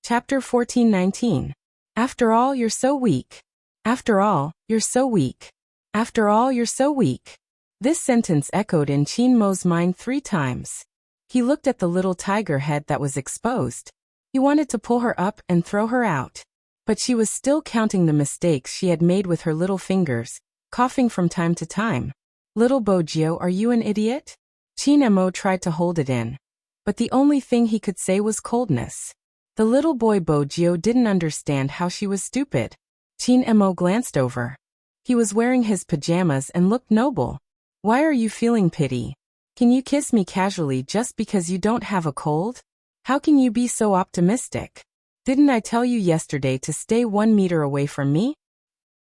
A: Chapter 14:19. After all, you're so weak. After all, you're so weak. After all, you're so weak. This sentence echoed in Chinmo's mind 3 times. He looked at the little tiger head that was exposed. He wanted to pull her up and throw her out. But she was still counting the mistakes she had made with her little fingers, coughing from time to time. Little Bojio, are you an idiot? Chinemo tried to hold it in. but the only thing he could say was coldness. The little boy Bojio didn't understand how she was stupid. Chin Emo glanced over. He was wearing his pajamas and looked noble. Why are you feeling pity? Can you kiss me casually just because you don't have a cold? How can you be so optimistic? Didn't I tell you yesterday to stay 1 meter away from me?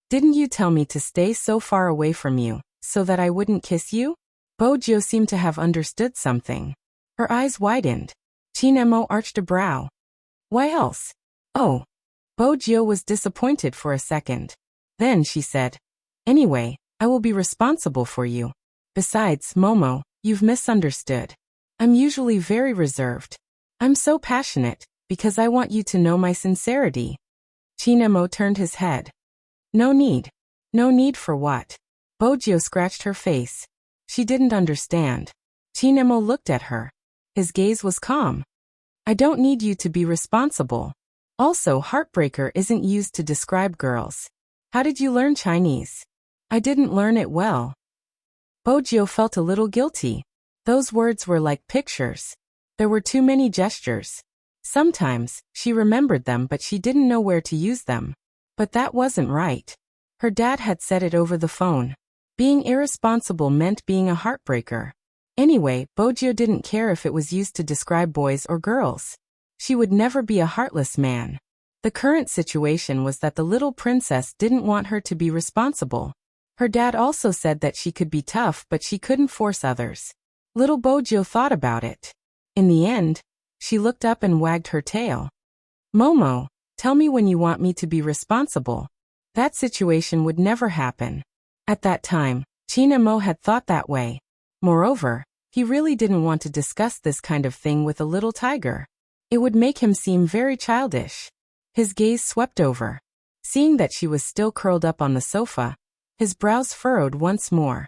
A: Didn't you tell me to stay so far away from you, so that I wouldn't kiss you? Bojio seemed to have understood something. Her eyes widened. Chin Emo arched a brow. Why else? Oh. Bojio was disappointed for a second. Then she said, anyway, I will be responsible for you. Besides, Momo, you've misunderstood. I'm usually very reserved. I'm so passionate, because I want you to know my sincerity. Chin Emo turned his head. No need. No need for what? Bojio scratched her face. She didn't understand. Chin Emo looked at her. His gaze was calm. I don't need you to be responsible. Also, heartbreaker isn't used to describe girls. How did you learn Chinese? I didn't learn it well. Bojio felt a little guilty. Those words were like pictures. There were too many gestures. Sometimes, she remembered them but she didn't know where to use them. But that wasn't right. Her dad had said it over the phone. Being irresponsible meant being a heartbreaker. Anyway, Bojio didn't care if it was used to describe boys or girls. She would never be a heartless man. The current situation was that the little princess didn't want her to be responsible. Her dad also said that she could be tough but she couldn't force others. Little Bojio thought about it. In the end, she looked up and wagged her tail. Momo, tell me when you want me to be responsible. That situation would never happen. At that time, Chin Emo had thought that way. Moreover, he really didn't want to discuss this kind of thing with a little tiger. It would make him seem very childish. His gaze swept over. Seeing that she was still curled up on the sofa, his brows furrowed once more.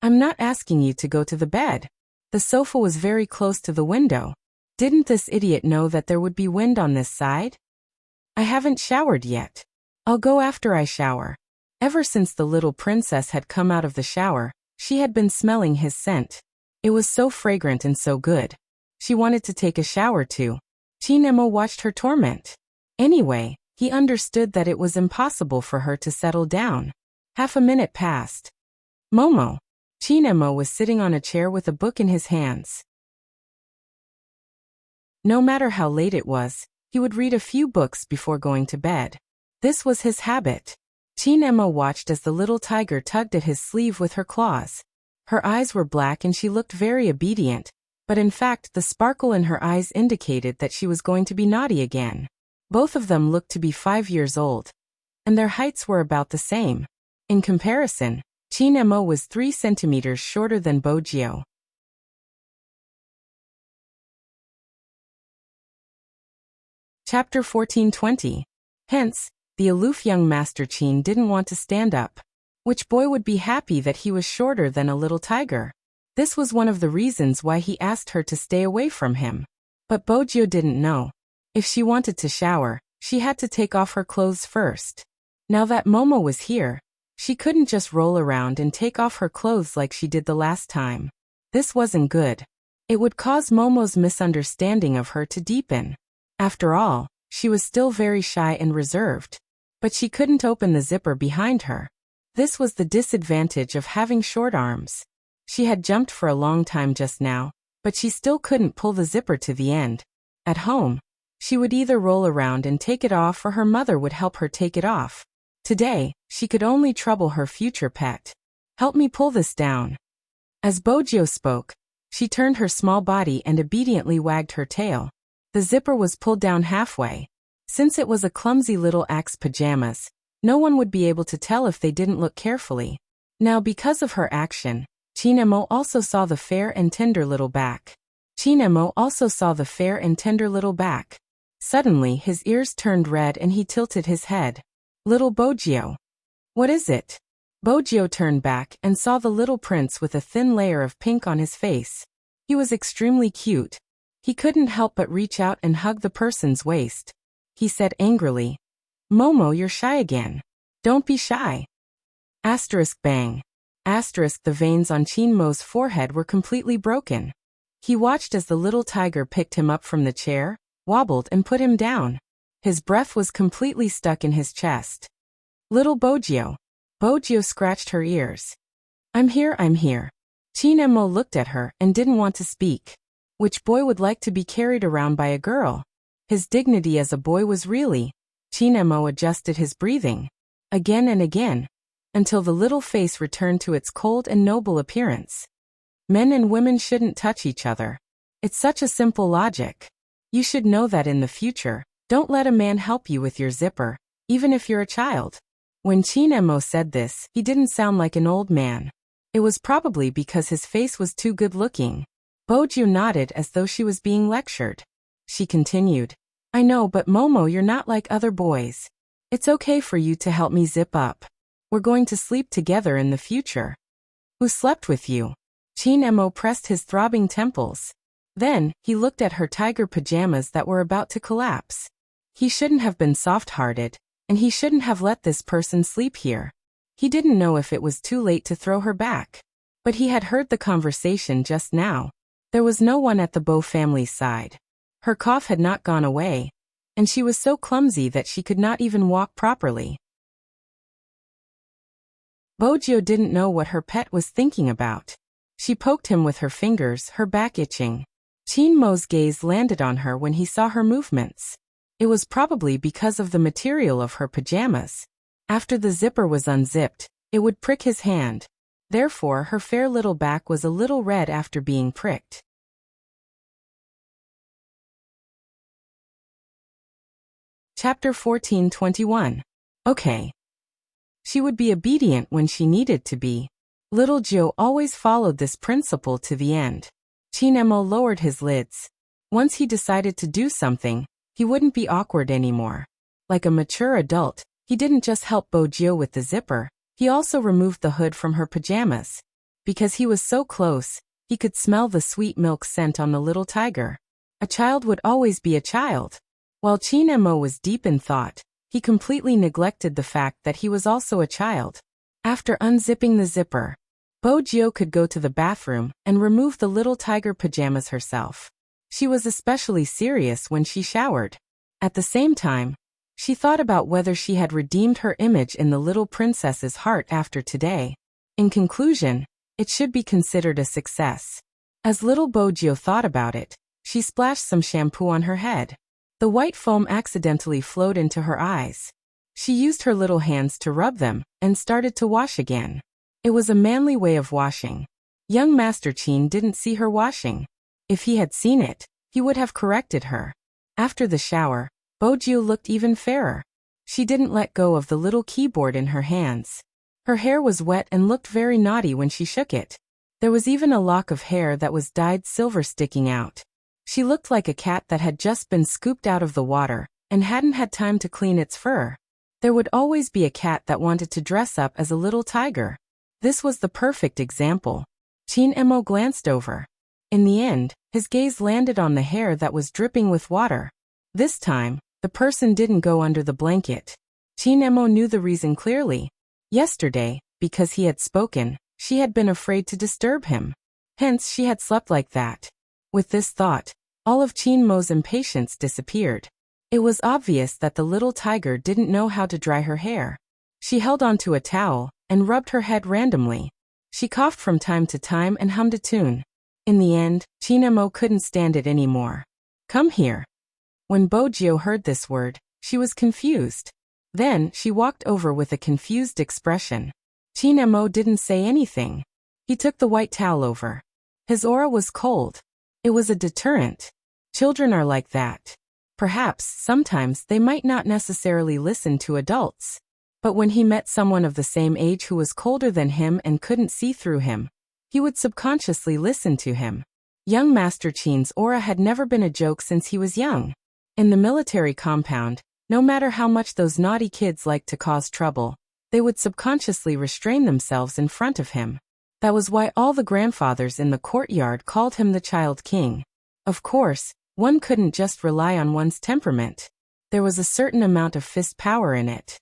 A: I'm not asking you to go to the bed. The sofa was very close to the window. Didn't this idiot know that there would be wind on this side? I haven't showered yet. I'll go after I shower. Ever since the little princess had come out of the shower, she had been smelling his scent. It was so fragrant and so good. She wanted to take a shower too. Chin Emo watched her torment. Anyway, he understood that it was impossible for her to settle down. Half a minute passed. Momo. Chin Emo was sitting on a chair with a book in his hands. No matter how late it was, he would read a few books before going to bed. This was his habit. Chin Emo watched as the little tiger tugged at his sleeve with her claws. Her eyes were black and she looked very obedient, but in fact the sparkle in her eyes indicated that she was going to be naughty again. Both of them looked to be 5 years old, and their heights were about the same. In comparison, Chin Emo was 3 centimeters shorter than Bojio. Chapter 1420. Hence, the aloof young Master Chin didn't want to stand up. Which boy would be happy that he was shorter than a little tiger? This was one of the reasons why he asked her to stay away from him. But Bojio didn't know. If she wanted to shower, she had to take off her clothes first. Now that Momo was here, she couldn't just roll around and take off her clothes like she did the last time. This wasn't good. It would cause Momo's misunderstanding of her to deepen. After all, she was still very shy and reserved. But she couldn't open the zipper behind her. This was the disadvantage of having short arms. She had jumped for a long time just now, but she still couldn't pull the zipper to the end. At home, she would either roll around and take it off or her mother would help her take it off. Today, she could only trouble her future pet. Help me pull this down. As Bojio spoke, she turned her small body and obediently wagged her tail. The zipper was pulled down halfway. Since it was a clumsy little axe pajamas, no one would be able to tell if they didn't look carefully. Now because of her action, Chin Emo also saw the fair and tender little back. Chin Emo also saw the fair and tender little back. Suddenly his ears turned red and he tilted his head. Little Bojio. What is it? Bojio turned back and saw the little prince with a thin layer of pink on his face. He was extremely cute. He couldn't help but reach out and hug the person's waist. He said angrily, Momo, you're shy again. Don't be shy. Asterisk bang. Asterisk the veins on Chin Mo's forehead were completely broken. He watched as the little tiger picked him up from the chair, wobbled and put him down. His breath was completely stuck in his chest. Little Bojio. Bojio scratched her ears. I'm here, I'm here. Chinemo looked at her and didn't want to speak. Which boy would like to be carried around by a girl? His dignity as a boy was really. Chinemo adjusted his breathing. Again and again. Until the little face returned to its cold and noble appearance. Men and women shouldn't touch each other. It's such a simple logic. You should know that in the future. Don't let a man help you with your zipper, even if you're a child. When Chinemo said this, he didn't sound like an old man. It was probably because his face was too good-looking. Bojio nodded as though she was being lectured. She continued, I know, but Momo, you're not like other boys. It's okay for you to help me zip up. We're going to sleep together in the future. Who slept with you? Chinemo pressed his throbbing temples. Then, he looked at her tiger pajamas that were about to collapse. He shouldn't have been soft-hearted, and he shouldn't have let this person sleep here. He didn't know if it was too late to throw her back. But he had heard the conversation just now. There was no one at the Bo family's side. Her cough had not gone away, and she was so clumsy that she could not even walk properly. Bojio didn't know what her pet was thinking about. She poked him with her fingers, her back itching. Chinmo's gaze landed on her when he saw her movements. It was probably because of the material of her pajamas. After the zipper was unzipped, it would prick his hand. Therefore, her fair little back was a little red after being pricked. Chapter 14:21. Okay. She would be obedient when she needed to be. Little Joe always followed this principle to the end. Chinemo lowered his lids. Once he decided to do something, he wouldn't be awkward anymore. Like a mature adult, he didn't just help Bojio with the zipper, he also removed the hood from her pajamas. Because he was so close, he could smell the sweet milk scent on the little tiger. A child would always be a child. While Chinemo was deep in thought, he completely neglected the fact that he was also a child. After unzipping the zipper, Bojio could go to the bathroom and remove the little tiger pajamas herself. She was especially serious when she showered. At the same time, she thought about whether she had redeemed her image in the little princess's heart after today. In conclusion, it should be considered a success. As little Bojio thought about it, she splashed some shampoo on her head. The white foam accidentally flowed into her eyes. She used her little hands to rub them and started to wash again. It was a manly way of washing. Young Master Chin didn't see her washing. If he had seen it, he would have corrected her. After the shower, Bojio looked even fairer. She didn't let go of the little keyboard in her hands. Her hair was wet and looked very naughty when she shook it. There was even a lock of hair that was dyed silver sticking out. She looked like a cat that had just been scooped out of the water and hadn't had time to clean its fur. There would always be a cat that wanted to dress up as a little tiger. This was the perfect example. Chinemo glanced over. In the end, his gaze landed on the hair that was dripping with water. This time, the person didn't go under the blanket. Chinemo knew the reason clearly. Yesterday, because he had spoken, she had been afraid to disturb him. Hence she had slept like that. With this thought, all of Chinmo's impatience disappeared. It was obvious that the little tiger didn't know how to dry her hair. She held onto a towel and rubbed her head randomly. She coughed from time to time and hummed a tune. In the end, Chinemo couldn't stand it anymore. Come here. When Bojio heard this word, she was confused. Then, she walked over with a confused expression. Chinemo didn't say anything. He took the white towel over. His aura was cold. It was a deterrent. Children are like that. Perhaps, sometimes, they might not necessarily listen to adults. But when he met someone of the same age who was colder than him and couldn't see through him, he would subconsciously listen to him. Young Master Chin's aura had never been a joke since he was young. In the military compound, no matter how much those naughty kids liked to cause trouble, they would subconsciously restrain themselves in front of him. That was why all the grandfathers in the courtyard called him the Child King. Of course, one couldn't just rely on one's temperament. There was a certain amount of fist power in it.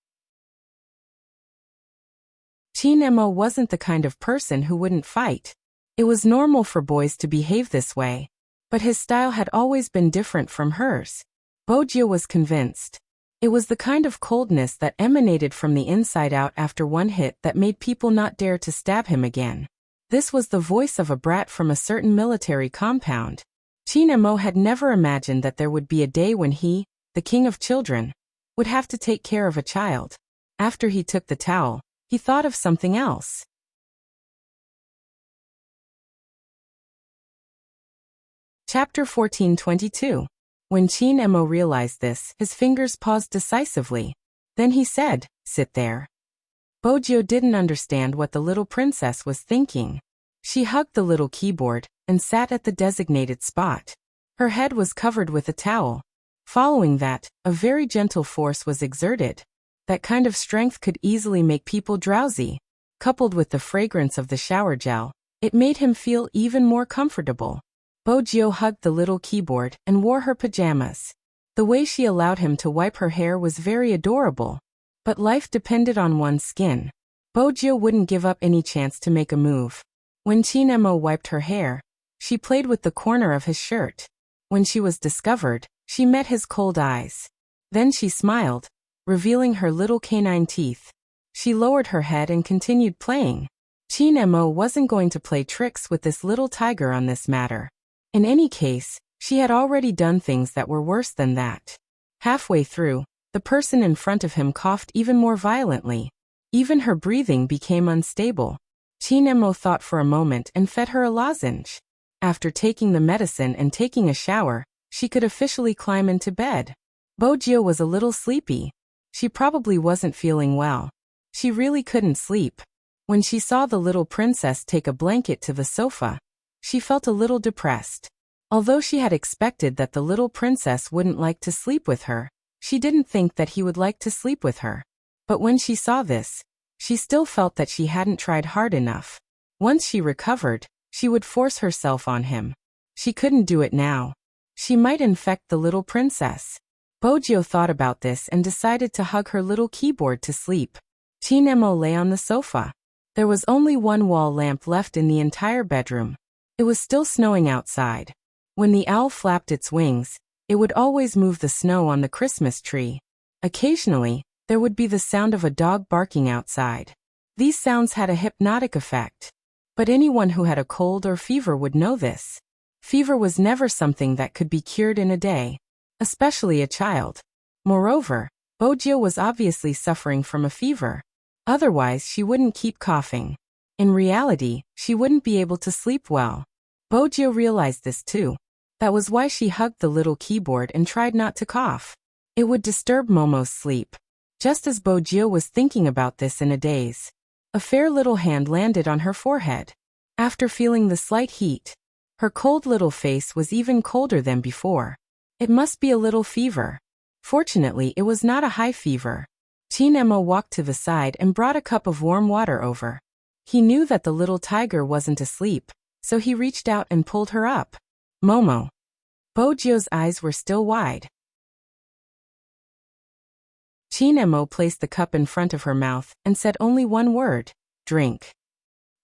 A: Chinemo wasn't the kind of person who wouldn't fight. It was normal for boys to behave this way, but his style had always been different from hers. Bojio was convinced. It was the kind of coldness that emanated from the inside out after one hit that made people not dare to stab him again. This was the voice of a brat from a certain military compound. Chinemo had never imagined that there would be a day when he, the king of children, would have to take care of a child. After he took the towel, he thought of something else. Chapter 14:22. When Chinemo realized this, his fingers paused decisively. Then he said, "Sit there." Bojio didn't understand what the little princess was thinking. She hugged the little keyboard and sat at the designated spot. Her head was covered with a towel. Following that, a very gentle force was exerted. That kind of strength could easily make people drowsy. Coupled with the fragrance of the shower gel, it made him feel even more comfortable. Bojio hugged the little keyboard and wore her pajamas. The way she allowed him to wipe her hair was very adorable. But life depended on one's skin. Bojio wouldn't give up any chance to make a move. When Chinemo wiped her hair, she played with the corner of his shirt. When she was discovered, she met his cold eyes. Then she smiled, revealing her little canine teeth. She lowered her head and continued playing. Chinemo wasn't going to play tricks with this little tiger on this matter. In any case, she had already done things that were worse than that. Halfway through, the person in front of him coughed even more violently. Even her breathing became unstable. Chinemo thought for a moment and fed her a lozenge. After taking the medicine and taking a shower, she could officially climb into bed. Bojio was a little sleepy. She probably wasn't feeling well. She really couldn't sleep. When she saw the little princess take a blanket to the sofa, she felt a little depressed. Although she had expected that the little princess wouldn't like to sleep with her, she didn't think that he would like to sleep with her. But when she saw this, she still felt that she hadn't tried hard enough. Once she recovered, she would force herself on him. She couldn't do it now. She might infect the little princess. Bojio thought about this and decided to hug her little keyboard to sleep. Chinemo lay on the sofa. There was only one wall lamp left in the entire bedroom. It was still snowing outside. When the owl flapped its wings, it would always move the snow on the Christmas tree. Occasionally, there would be the sound of a dog barking outside. These sounds had a hypnotic effect. But anyone who had a cold or fever would know this. Fever was never something that could be cured in a day, especially a child. Moreover, Bojio was obviously suffering from a fever. Otherwise, she wouldn't keep coughing. In reality, she wouldn't be able to sleep well. Bojio realized this too. That was why she hugged the little keyboard and tried not to cough. It would disturb Momo's sleep. Just as Bojio was thinking about this in a daze, a fair little hand landed on her forehead. After feeling the slight heat, her cold little face was even colder than before. It must be a little fever. Fortunately, it was not a high fever. Chinemo walked to the side and brought a cup of warm water over. He knew that the little tiger wasn't asleep, so he reached out and pulled her up. Momo. Bojio's eyes were still wide. Chinemo placed the cup in front of her mouth and said only one word, "Drink."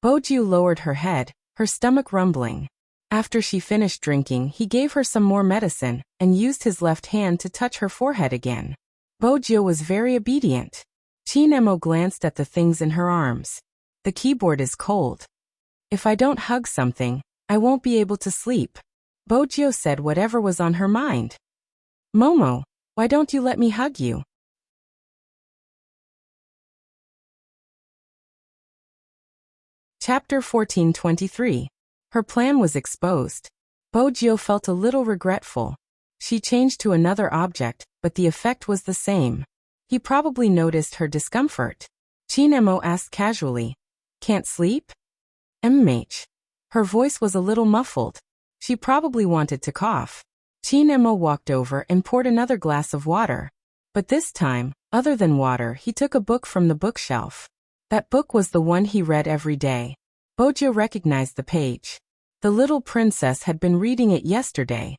A: Bojio lowered her head, her stomach rumbling. After she finished drinking, he gave her some more medicine and used his left hand to touch her forehead again. Bojio was very obedient. Chinemo glanced at the things in her arms. The keyboard is cold. If I don't hug something, I won't be able to sleep. Bojio said whatever was on her mind. Momo, why don't you let me hug you? Chapter 14:23. Her plan was exposed. Bojio felt a little regretful. She changed to another object, but the effect was the same. He probably noticed her discomfort. Chinemo asked casually, "Can't sleep?" Immersing. Her voice was a little muffled. She probably wanted to cough. Chinemo walked over and poured another glass of water. But this time, other than water, he took a book from the bookshelf. That book was the one he read every day. Bojio recognized the page. The little princess had been reading it yesterday.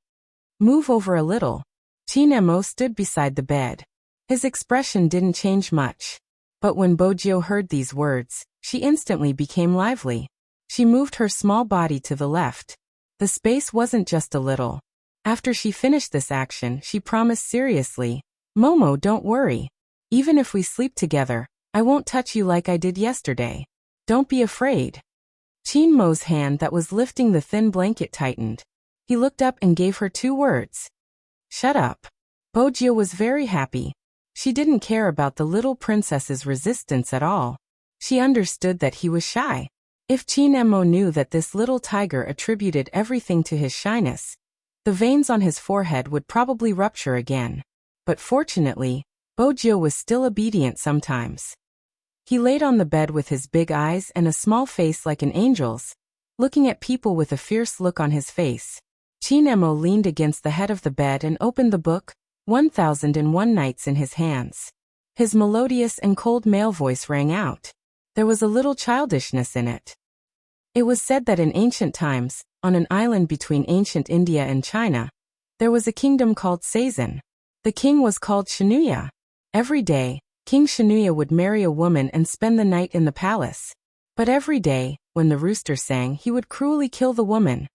A: Move over a little. Chinemo stood beside the bed. His expression didn't change much. But when Bojio heard these words, she instantly became lively. She moved her small body to the left. The space wasn't just a little. After she finished this action, she promised seriously, "Momo, don't worry. Even if we sleep together, I won't touch you like I did yesterday. Don't be afraid." Chin Mo's hand that was lifting the thin blanket tightened. He looked up and gave her 2 words. "Shut up." Bojio was very happy. She didn't care about the little princess's resistance at all. She understood that he was shy. If Chin Mo knew that this little tiger attributed everything to his shyness, the veins on his forehead would probably rupture again. But fortunately, Bojio was still obedient sometimes. He laid on the bed with his big eyes and a small face like an angel's, looking at people with a fierce look on his face. Chin Mo leaned against the head of the bed and opened the book, 1001 Nights in his hands. His melodious and cold male voice rang out. There was a little childishness in it. It was said that in ancient times, on an island between ancient India and China, there was a kingdom called Sazan. The king was called Shinuya. Every day, King Shinuya would marry a woman and spend the night in the palace. But every day, when the rooster sang, he would cruelly kill the woman.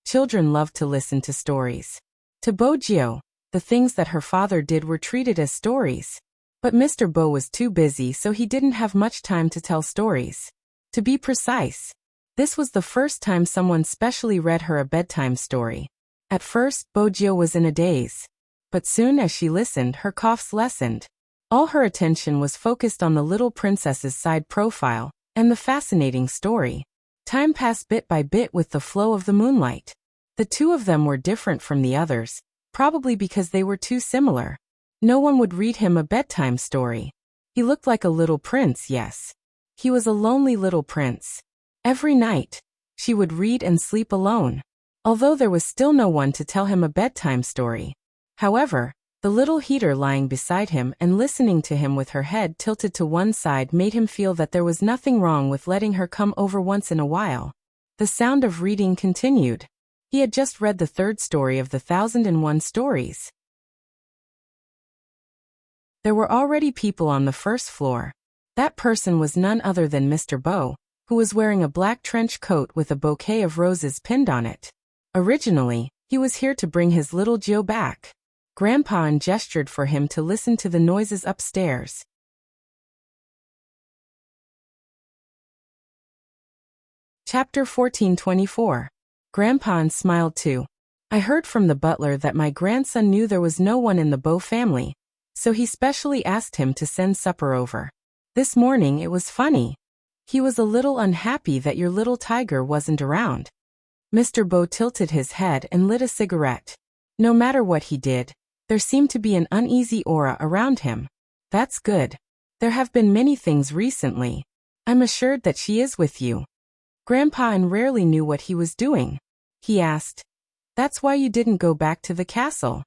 A: Children loved to listen to stories. To Bojio, the things that her father did were treated as stories. But Mr. Bo was too busy, so he didn't have much time to tell stories. To be precise, this was the first time someone specially read her a bedtime story. At first, Bojio was in a daze. But soon as she listened, her coughs lessened. All her attention was focused on the little princess's side profile and the fascinating story. Time passed bit by bit with the flow of the moonlight. The 2 of them were different from the others, probably because they were too similar. No one would read him a bedtime story. He looked like a little prince, yes. He was a lonely little prince. Every night, she would read and sleep alone, although there was still no one to tell him a bedtime story. However, the little heater lying beside him and listening to him with her head tilted to one side made him feel that there was nothing wrong with letting her come over once in a while. The sound of reading continued. He had just read the 3rd story of the 1001 Stories. There were already people on the 1st floor. That person was none other than Mr. Bo, who was wearing a black trench coat with a bouquet of roses pinned on it. Originally, he was here to bring his little Gio back. Grandpa gestured for him to listen to the noises upstairs. Chapter 1424. Grandpa smiled too. I heard from the butler that my grandson knew there was no one in the Bo family, so he specially asked him to send supper over. This morning it was funny. He was a little unhappy that your little tiger wasn't around. Mr. Bo tilted his head and lit a cigarette. No matter what he did, there seemed to be an uneasy aura around him. That's good. There have been many things recently. I'm assured that she is with you. Grandpa rarely knew what he was doing. He asked, "That's why you didn't go back to the castle?"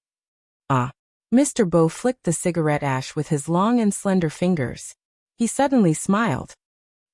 A: Mr. Bo flicked the cigarette ash with his long and slender fingers. He suddenly smiled.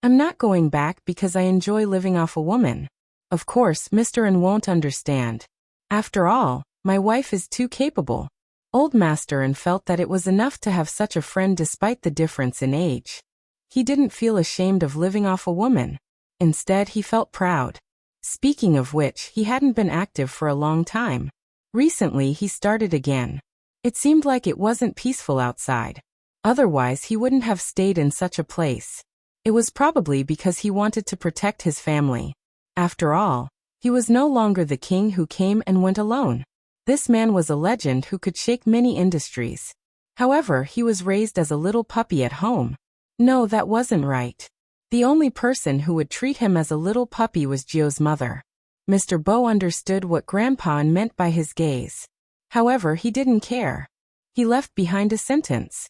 A: "I'm not going back because I enjoy living off a woman. Of course, Mr. N won't understand. After all, my wife is too capable." Old Master N felt that it was enough to have such a friend despite the difference in age. He didn't feel ashamed of living off a woman. Instead, he felt proud. Speaking of which, he hadn't been active for a long time. Recently, he started again. It seemed like it wasn't peaceful outside. Otherwise, he wouldn't have stayed in such a place. It was probably because he wanted to protect his family. After all, he was no longer the king who came and went alone. This man was a legend who could shake many industries. However, he was raised as a little puppy at home. No, that wasn't right. The only person who would treat him as a little puppy was Gio's mother. Mr. Bo understood what Grandpa meant by his gaze. However, he didn't care. He left behind a sentence.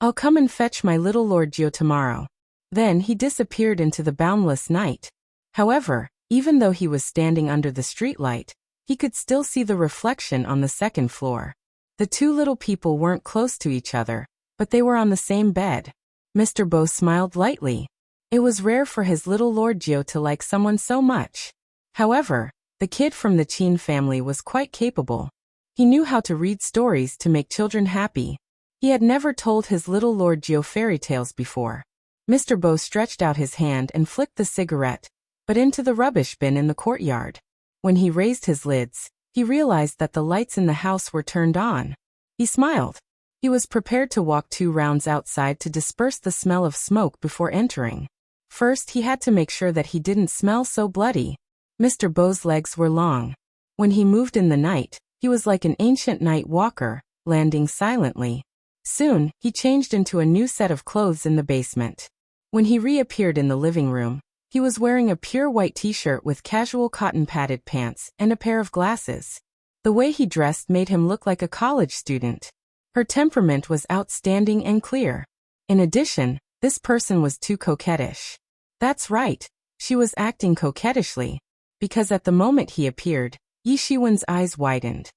A: "I'll come and fetch my little Lord Gio tomorrow." Then he disappeared into the boundless night. However, even though he was standing under the streetlight, he could still see the reflection on the 2nd floor. The 2 little people weren't close to each other, but they were on the same bed. Mr. Bo smiled lightly. It was rare for his little Lord Gio to like someone so much. However, the kid from the Chin family was quite capable. He knew how to read stories to make children happy. He had never told his little Lord Gio fairy tales before. Mr. Bo stretched out his hand and flicked the cigarette, but into the rubbish bin in the courtyard. When he raised his lids, he realized that the lights in the house were turned on. He smiled. He was prepared to walk 2 rounds outside to disperse the smell of smoke before entering. First, he had to make sure that he didn't smell so bloody. Mr. Bo's legs were long. When he moved in the night, he was like an ancient night walker, landing silently. Soon, he changed into a new set of clothes in the basement. When he reappeared in the living room, he was wearing a pure white t-shirt with casual cotton padded pants and a pair of glasses. The way he dressed made him look like a college student. Her temperament was outstanding and clear. In addition, this person was too coquettish. That's right, she was acting coquettishly, because at the moment he appeared, Yi Shiwen's eyes widened.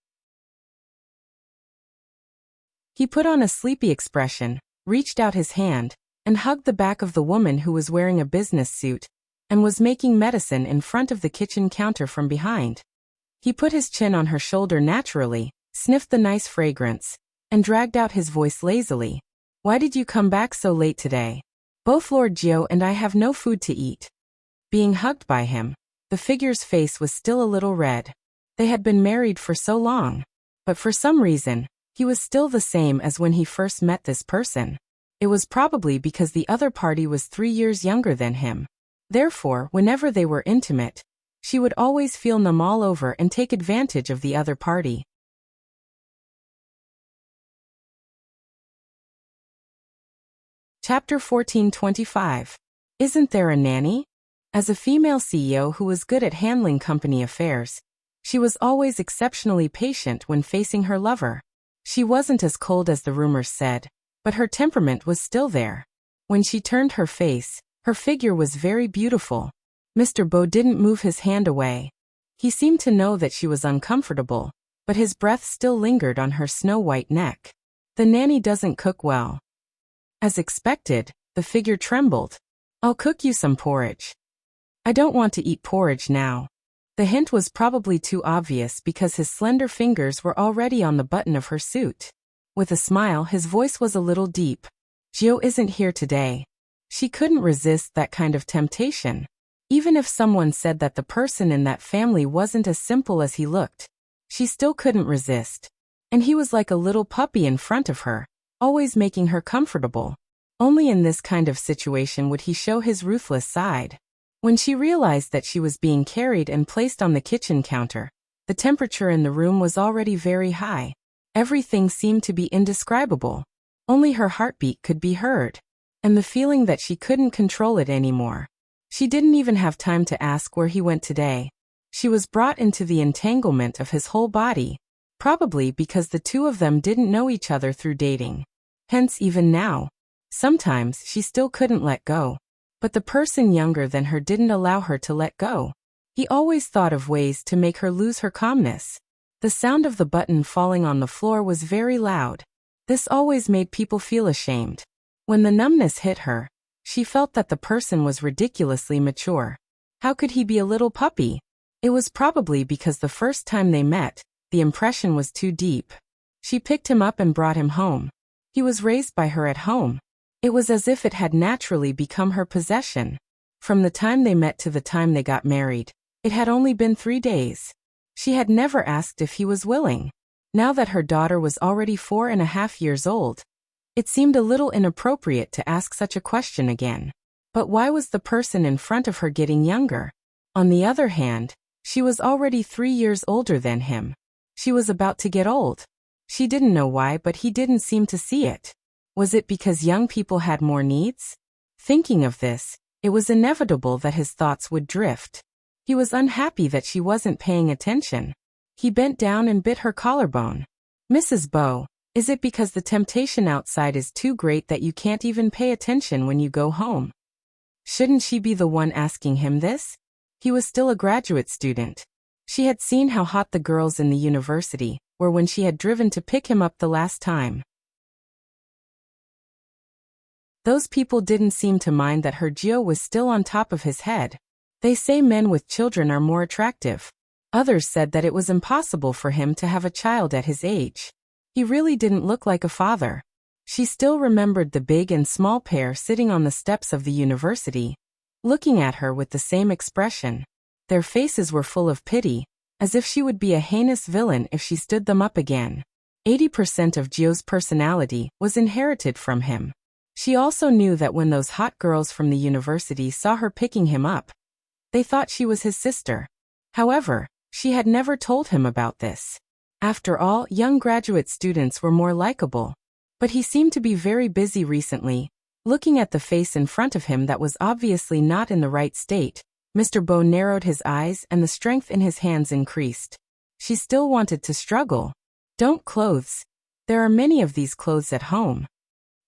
A: He put on a sleepy expression, reached out his hand, and hugged the back of the woman who was wearing a business suit and was making medicine in front of the kitchen counter from behind. He put his chin on her shoulder naturally, sniffed the nice fragrance, and dragged out his voice lazily. Why did you come back so late today? Both Lord Jiao and I have no food to eat. Being hugged by him, the figure's face was still a little red. They had been married for so long, but for some reason, he was still the same as when he first met this person. It was probably because the other party was 3 years younger than him. Therefore, whenever they were intimate, she would always feel numb all over and take advantage of the other party. Chapter 1425. Isn't there a nanny? As a female CEO who was good at handling company affairs, she was always exceptionally patient when facing her lover. She wasn't as cold as the rumors said, but her temperament was still there. When she turned her face, her figure was very beautiful. Mr. Bo didn't move his hand away. He seemed to know that she was uncomfortable, but his breath still lingered on her snow-white neck. The nanny doesn't cook well. As expected, the figure trembled. I'll cook you some porridge. I don't want to eat porridge now. The hint was probably too obvious because his slender fingers were already on the button of her suit. With a smile, his voice was a little deep. Jiao isn't here today. She couldn't resist that kind of temptation. Even if someone said that the person in that family wasn't as simple as he looked, she still couldn't resist. And he was like a little puppy in front of her, always making her comfortable. Only in this kind of situation would he show his ruthless side. When she realized that she was being carried and placed on the kitchen counter, the temperature in the room was already very high. Everything seemed to be indescribable. Only her heartbeat could be heard, and the feeling that she couldn't control it anymore. She didn't even have time to ask where he went today. She was brought into the entanglement of his whole body, probably because the two of them didn't know each other through dating. Hence even now, sometimes she still couldn't let go. But the person younger than her didn't allow her to let go. He always thought of ways to make her lose her calmness. The sound of the button falling on the floor was very loud. This always made people feel ashamed. When the numbness hit her, she felt that the person was ridiculously mature. How could he be a little puppy? It was probably because the first time they met, the impression was too deep. She picked him up and brought him home. He was raised by her at home. It was as if it had naturally become her possession. From the time they met to the time they got married, it had only been 3 days. She had never asked if he was willing. Now that her daughter was already 4.5 years old, it seemed a little inappropriate to ask such a question again. But why was the person in front of her getting younger? On the other hand, she was already 3 years older than him. She was about to get old. She didn't know why, but he didn't seem to see it. Was it because young people had more needs? Thinking of this, it was inevitable that his thoughts would drift. He was unhappy that she wasn't paying attention. He bent down and bit her collarbone. Mrs. Bo, is it because the temptation outside is too great that you can't even pay attention when you go home? Shouldn't she be the one asking him this? He was still a graduate student. She had seen how hot the girls in the university were when she had driven to pick him up the last time. Those people didn't seem to mind that her Jiao was still on top of his head. They say men with children are more attractive. Others said that it was impossible for him to have a child at his age. He really didn't look like a father. She still remembered the big and small pair sitting on the steps of the university. looking at her with the same expression. Their faces were full of pity, as if she would be a heinous villain if she stood them up again. 80% of Gio's personality was inherited from him. She also knew that when those hot girls from the university saw her picking him up, they thought she was his sister. However, she had never told him about this. After all, young graduate students were more likable. But he seemed to be very busy recently, looking at the face in front of him that was obviously not in the right state. Mr. Bo narrowed his eyes and the strength in his hands increased. She still wanted to struggle. Don't clothes. There are many of these clothes at home.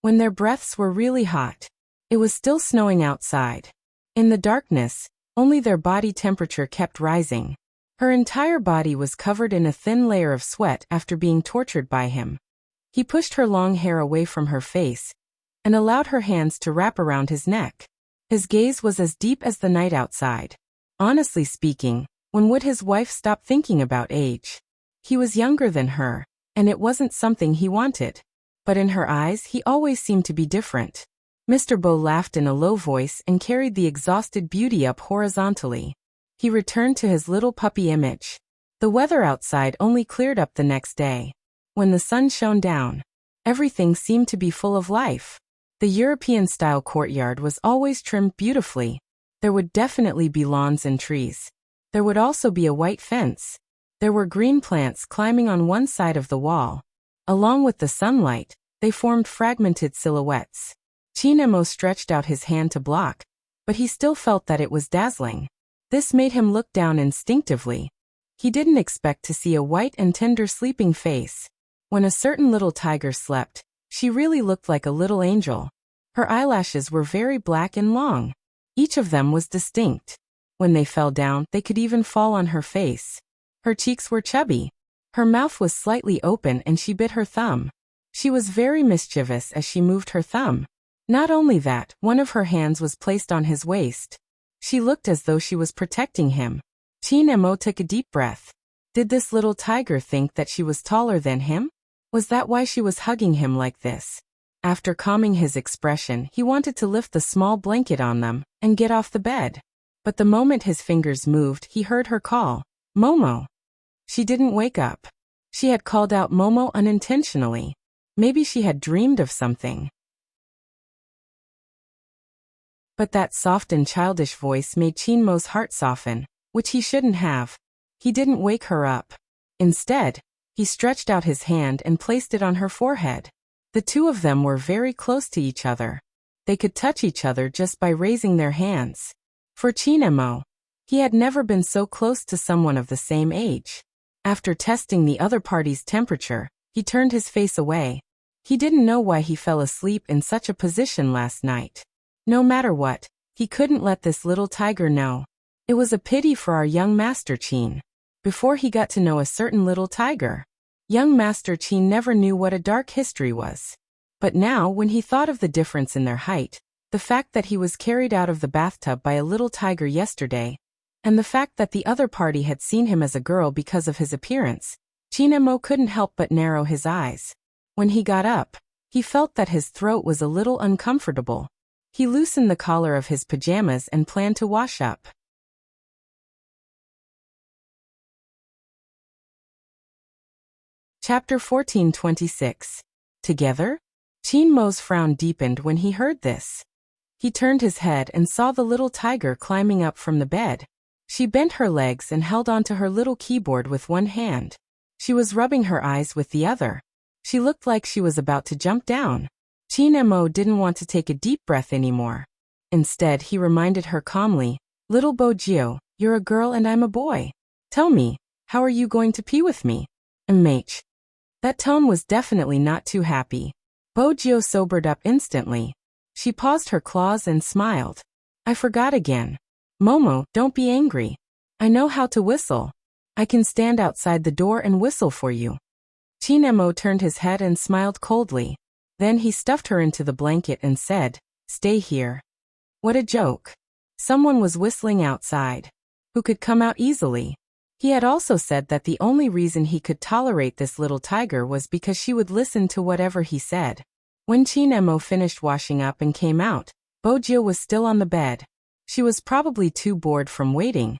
A: When their breaths were really hot. It was still snowing outside. In the darkness, only their body temperature kept rising. Her entire body was covered in a thin layer of sweat after being tortured by him. He pushed her long hair away from her face and allowed her hands to wrap around his neck. His gaze was as deep as the night outside. Honestly speaking, when would his wife stop thinking about age? He was younger than her, and it wasn't something he wanted. But in her eyes he always seemed to be different. Mr. Bo laughed in a low voice and carried the exhausted beauty up horizontally. He returned to his little puppy image. The weather outside only cleared up the next day. When the sun shone down, everything seemed to be full of life. The European-style courtyard was always trimmed beautifully. There would definitely be lawns and trees. There would also be a white fence. There were green plants climbing on one side of the wall. Along with the sunlight, they formed fragmented silhouettes. Chinemo stretched out his hand to block, but he still felt that it was dazzling. This made him look down instinctively. He didn't expect to see a white and tender sleeping face. When a certain little tiger slept, she really looked like a little angel. Her eyelashes were very black and long. Each of them was distinct. When they fell down, they could even fall on her face. Her cheeks were chubby. Her mouth was slightly open and she bit her thumb. She was very mischievous as she moved her thumb. Not only that, one of her hands was placed on his waist. She looked as though she was protecting him. Chinemo took a deep breath. Did this little tiger think that she was taller than him? Was that why she was hugging him like this? After calming his expression, he wanted to lift the small blanket on them and get off the bed. But the moment his fingers moved, he heard her call, "Momo." She didn't wake up. She had called out Momo unintentionally. Maybe she had dreamed of something. But that soft and childish voice made Chinmo's heart soften, which he shouldn't have. He didn't wake her up. Instead, he stretched out his hand and placed it on her forehead. The two of them were very close to each other. They could touch each other just by raising their hands. For Chinemo, he had never been so close to someone of the same age. After testing the other party's temperature, he turned his face away. He didn't know why he fell asleep in such a position last night. No matter what, he couldn't let this little tiger know. It was a pity for our young Master Chin. Before he got to know a certain little tiger, young Master Chin never knew what a dark history was. But now, when he thought of the difference in their height, the fact that he was carried out of the bathtub by a little tiger yesterday, and the fact that the other party had seen him as a girl because of his appearance, Chinemo couldn't help but narrow his eyes. When he got up, he felt that his throat was a little uncomfortable. He loosened the collar of his pajamas and planned to wash up. Chapter 14:26. Together? Chinmo's frown deepened when he heard this. He turned his head and saw the little tiger climbing up from the bed. She bent her legs and held onto her little keyboard with one hand. She was rubbing her eyes with the other. She looked like she was about to jump down. Chinemo didn't want to take a deep breath anymore. Instead, he reminded her calmly, "Little Bojio, you're a girl and I'm a boy. Tell me, how are you going to pee with me?" Immersing. That tone was definitely not too happy. Bojio sobered up instantly. She paused her claws and smiled. "I forgot again. Momo, don't be angry. I know how to whistle. I can stand outside the door and whistle for you." Chinemo turned his head and smiled coldly. Then he stuffed her into the blanket and said, "Stay here." What a joke. Someone was whistling outside. Who could come out easily? He had also said that the only reason he could tolerate this little tiger was because she would listen to whatever he said. When Chinemo finished washing up and came out, Bojio was still on the bed. She was probably too bored from waiting,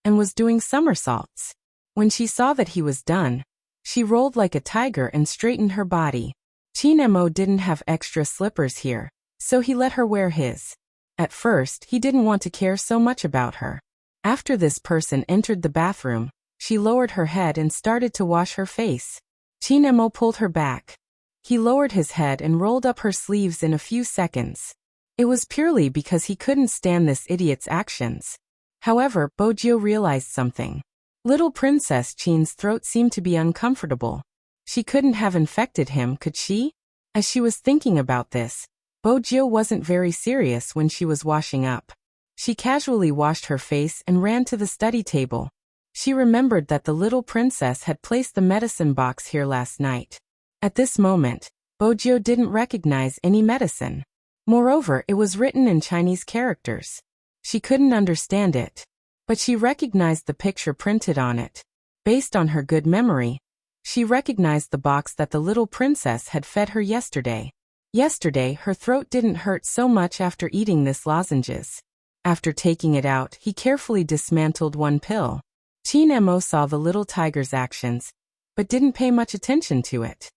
A: and was doing somersaults. When she saw that he was done, she rolled like a tiger and straightened her body. Chinemo didn't have extra slippers here, so he let her wear his. At first, he didn't want to care so much about her. After this person entered the bathroom, she lowered her head and started to wash her face. Chinemo pulled her back. He lowered his head and rolled up her sleeves in a few seconds. It was purely because he couldn't stand this idiot's actions. However, Bojio realized something. Little Princess Chin's throat seemed to be uncomfortable. She couldn't have infected him, could she? As she was thinking about this, Bojio wasn't very serious when she was washing up. She casually washed her face and ran to the study table. She remembered that the little princess had placed the medicine box here last night. At this moment, Bojio didn't recognize any medicine. Moreover, it was written in Chinese characters. She couldn't understand it, but she recognized the picture printed on it. Based on her good memory, she recognized the box that the little princess had fed her yesterday. Yesterday, her throat didn't hurt so much after eating this lozenges. After taking it out, he carefully dismantled one pill. Chinemo saw the little tiger's actions, but didn't pay much attention to it.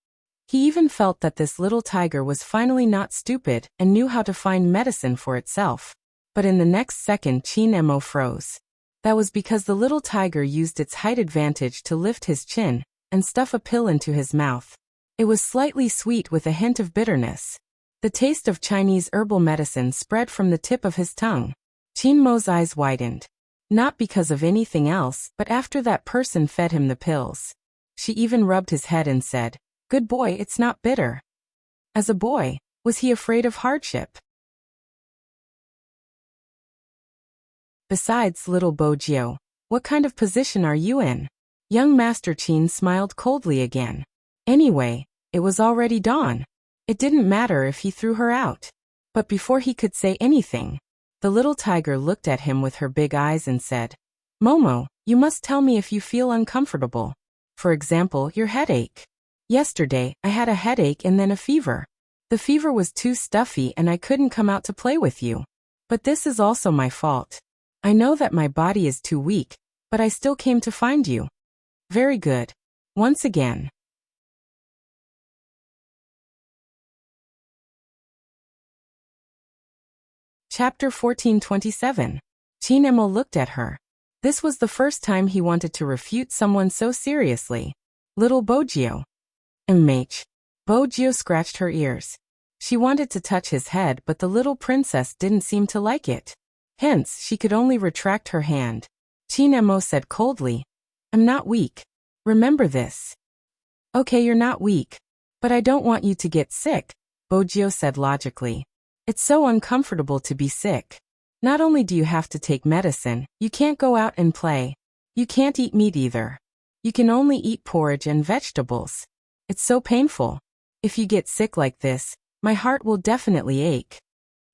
A: He even felt that this little tiger was finally not stupid and knew how to find medicine for itself. But in the next second, Chinemo froze. That was because the little tiger used its height advantage to lift his chin and stuff a pill into his mouth. It was slightly sweet with a hint of bitterness. The taste of Chinese herbal medicine spread from the tip of his tongue. Chinmo's eyes widened. Not because of anything else, but after that person fed him the pills. She even rubbed his head and said, "Good boy, it's not bitter." As a boy, was he afraid of hardship? Besides, little Bojio, what kind of position are you in? Young Master Chin smiled coldly again. Anyway, it was already dawn. It didn't matter if he threw her out. But before he could say anything, the little tiger looked at him with her big eyes and said, "Momo, you must tell me if you feel uncomfortable. For example, your headache. Yesterday, I had a headache and then a fever. The fever was too stuffy and I couldn't come out to play with you. But this is also my fault. I know that my body is too weak, but I still came to find you." Very good. Once again. Chapter 1427. Chinemo looked at her. This was the first time he wanted to refute someone so seriously. Little Bojio. Immersing. Bojio scratched her ears. She wanted to touch his head, but the little princess didn't seem to like it. Hence, she could only retract her hand. Chinemo said coldly, "I'm not weak. Remember this." "Okay, you're not weak. But I don't want you to get sick," Bojio said logically. "It's so uncomfortable to be sick. Not only do you have to take medicine, you can't go out and play. You can't eat meat either. You can only eat porridge and vegetables. It's so painful. If you get sick like this, my heart will definitely ache."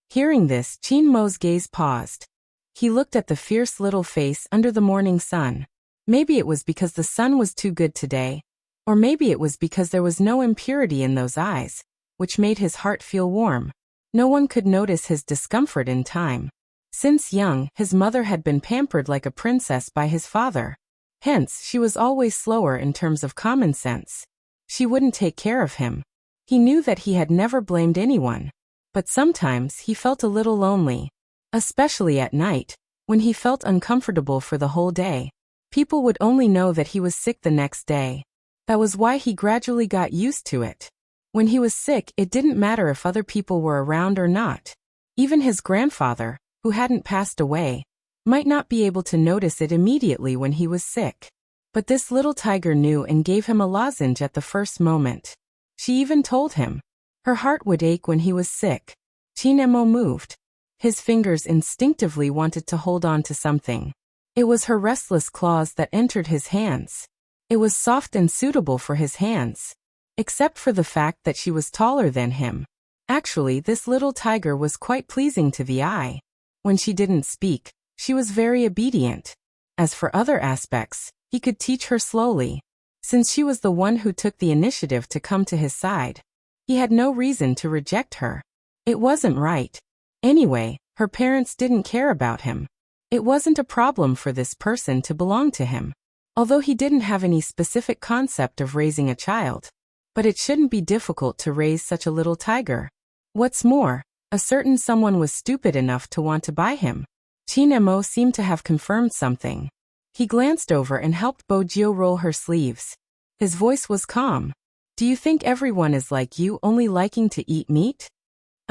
A: Hearing this, Chinmo's gaze paused. He looked at the fierce little face under the morning sun. Maybe it was because the sun was too good today, or maybe it was because there was no impurity in those eyes, which made his heart feel warm. No one could notice his discomfort in time. Since young, his mother had been pampered like a princess by his father. Hence, she was always slower in terms of common sense. She wouldn't take care of him. He knew that he had never blamed anyone. But sometimes he felt a little lonely. Especially at night, when he felt uncomfortable for the whole day. People would only know that he was sick the next day. That was why he gradually got used to it. When he was sick, it didn't matter if other people were around or not. Even his grandfather, who hadn't passed away, might not be able to notice it immediately when he was sick. But this little tiger knew and gave him a lozenge at the first moment. She even told him. Her heart would ache when he was sick. Chinemo moved. His fingers instinctively wanted to hold on to something. It was her restless claws that entered his hands. It was soft and suitable for his hands. Except for the fact that she was taller than him. Actually, this little tiger was quite pleasing to the eye. When she didn't speak, she was very obedient. As for other aspects, he could teach her slowly. Since she was the one who took the initiative to come to his side, he had no reason to reject her. It wasn't right. Anyway, Her parents didn't care about him. It wasn't a problem for this person to belong to him, although he didn't have any specific concept of raising a child. But it shouldn't be difficult to raise such a little tiger. What's more, a certain someone was stupid enough to want to buy him. Chin Mo seemed to have confirmed something. He glanced over and helped Bo Jio roll her sleeves. His voice was calm. Do you think everyone is like you, only liking to eat meat?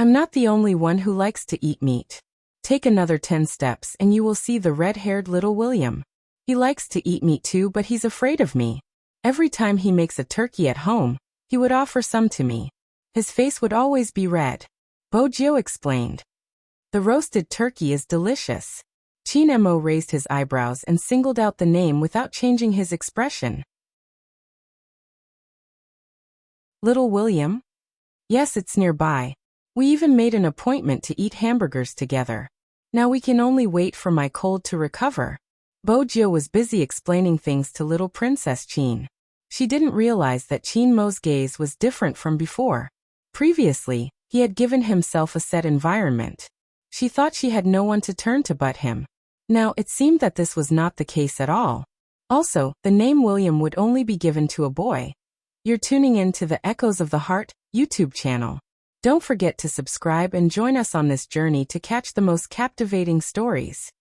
A: I'm not the only one who likes to eat meat. Take another 10 steps and you will see the red-haired little William. He likes to eat meat too, but he's afraid of me. Every time he makes a turkey at home, he would offer some to me. His face would always be red. Bo Jio explained. The roasted turkey is delicious. Chin Mo raised his eyebrows and singled out the name without changing his expression. Little William? Yes, it's nearby. We even made an appointment to eat hamburgers together. Now we can only wait for my cold to recover. Bo Jio was busy explaining things to little Princess Chin. She didn't realize that Chin Mo's gaze was different from before. Previously, he had given himself a set environment. She thought she had no one to turn to but him. Now it seemed that this was not the case at all. Also, the name William would only be given to a boy. You're tuning in to the Echoes of the Heart YouTube channel. Don't forget to subscribe and join us on this journey to catch the most captivating stories.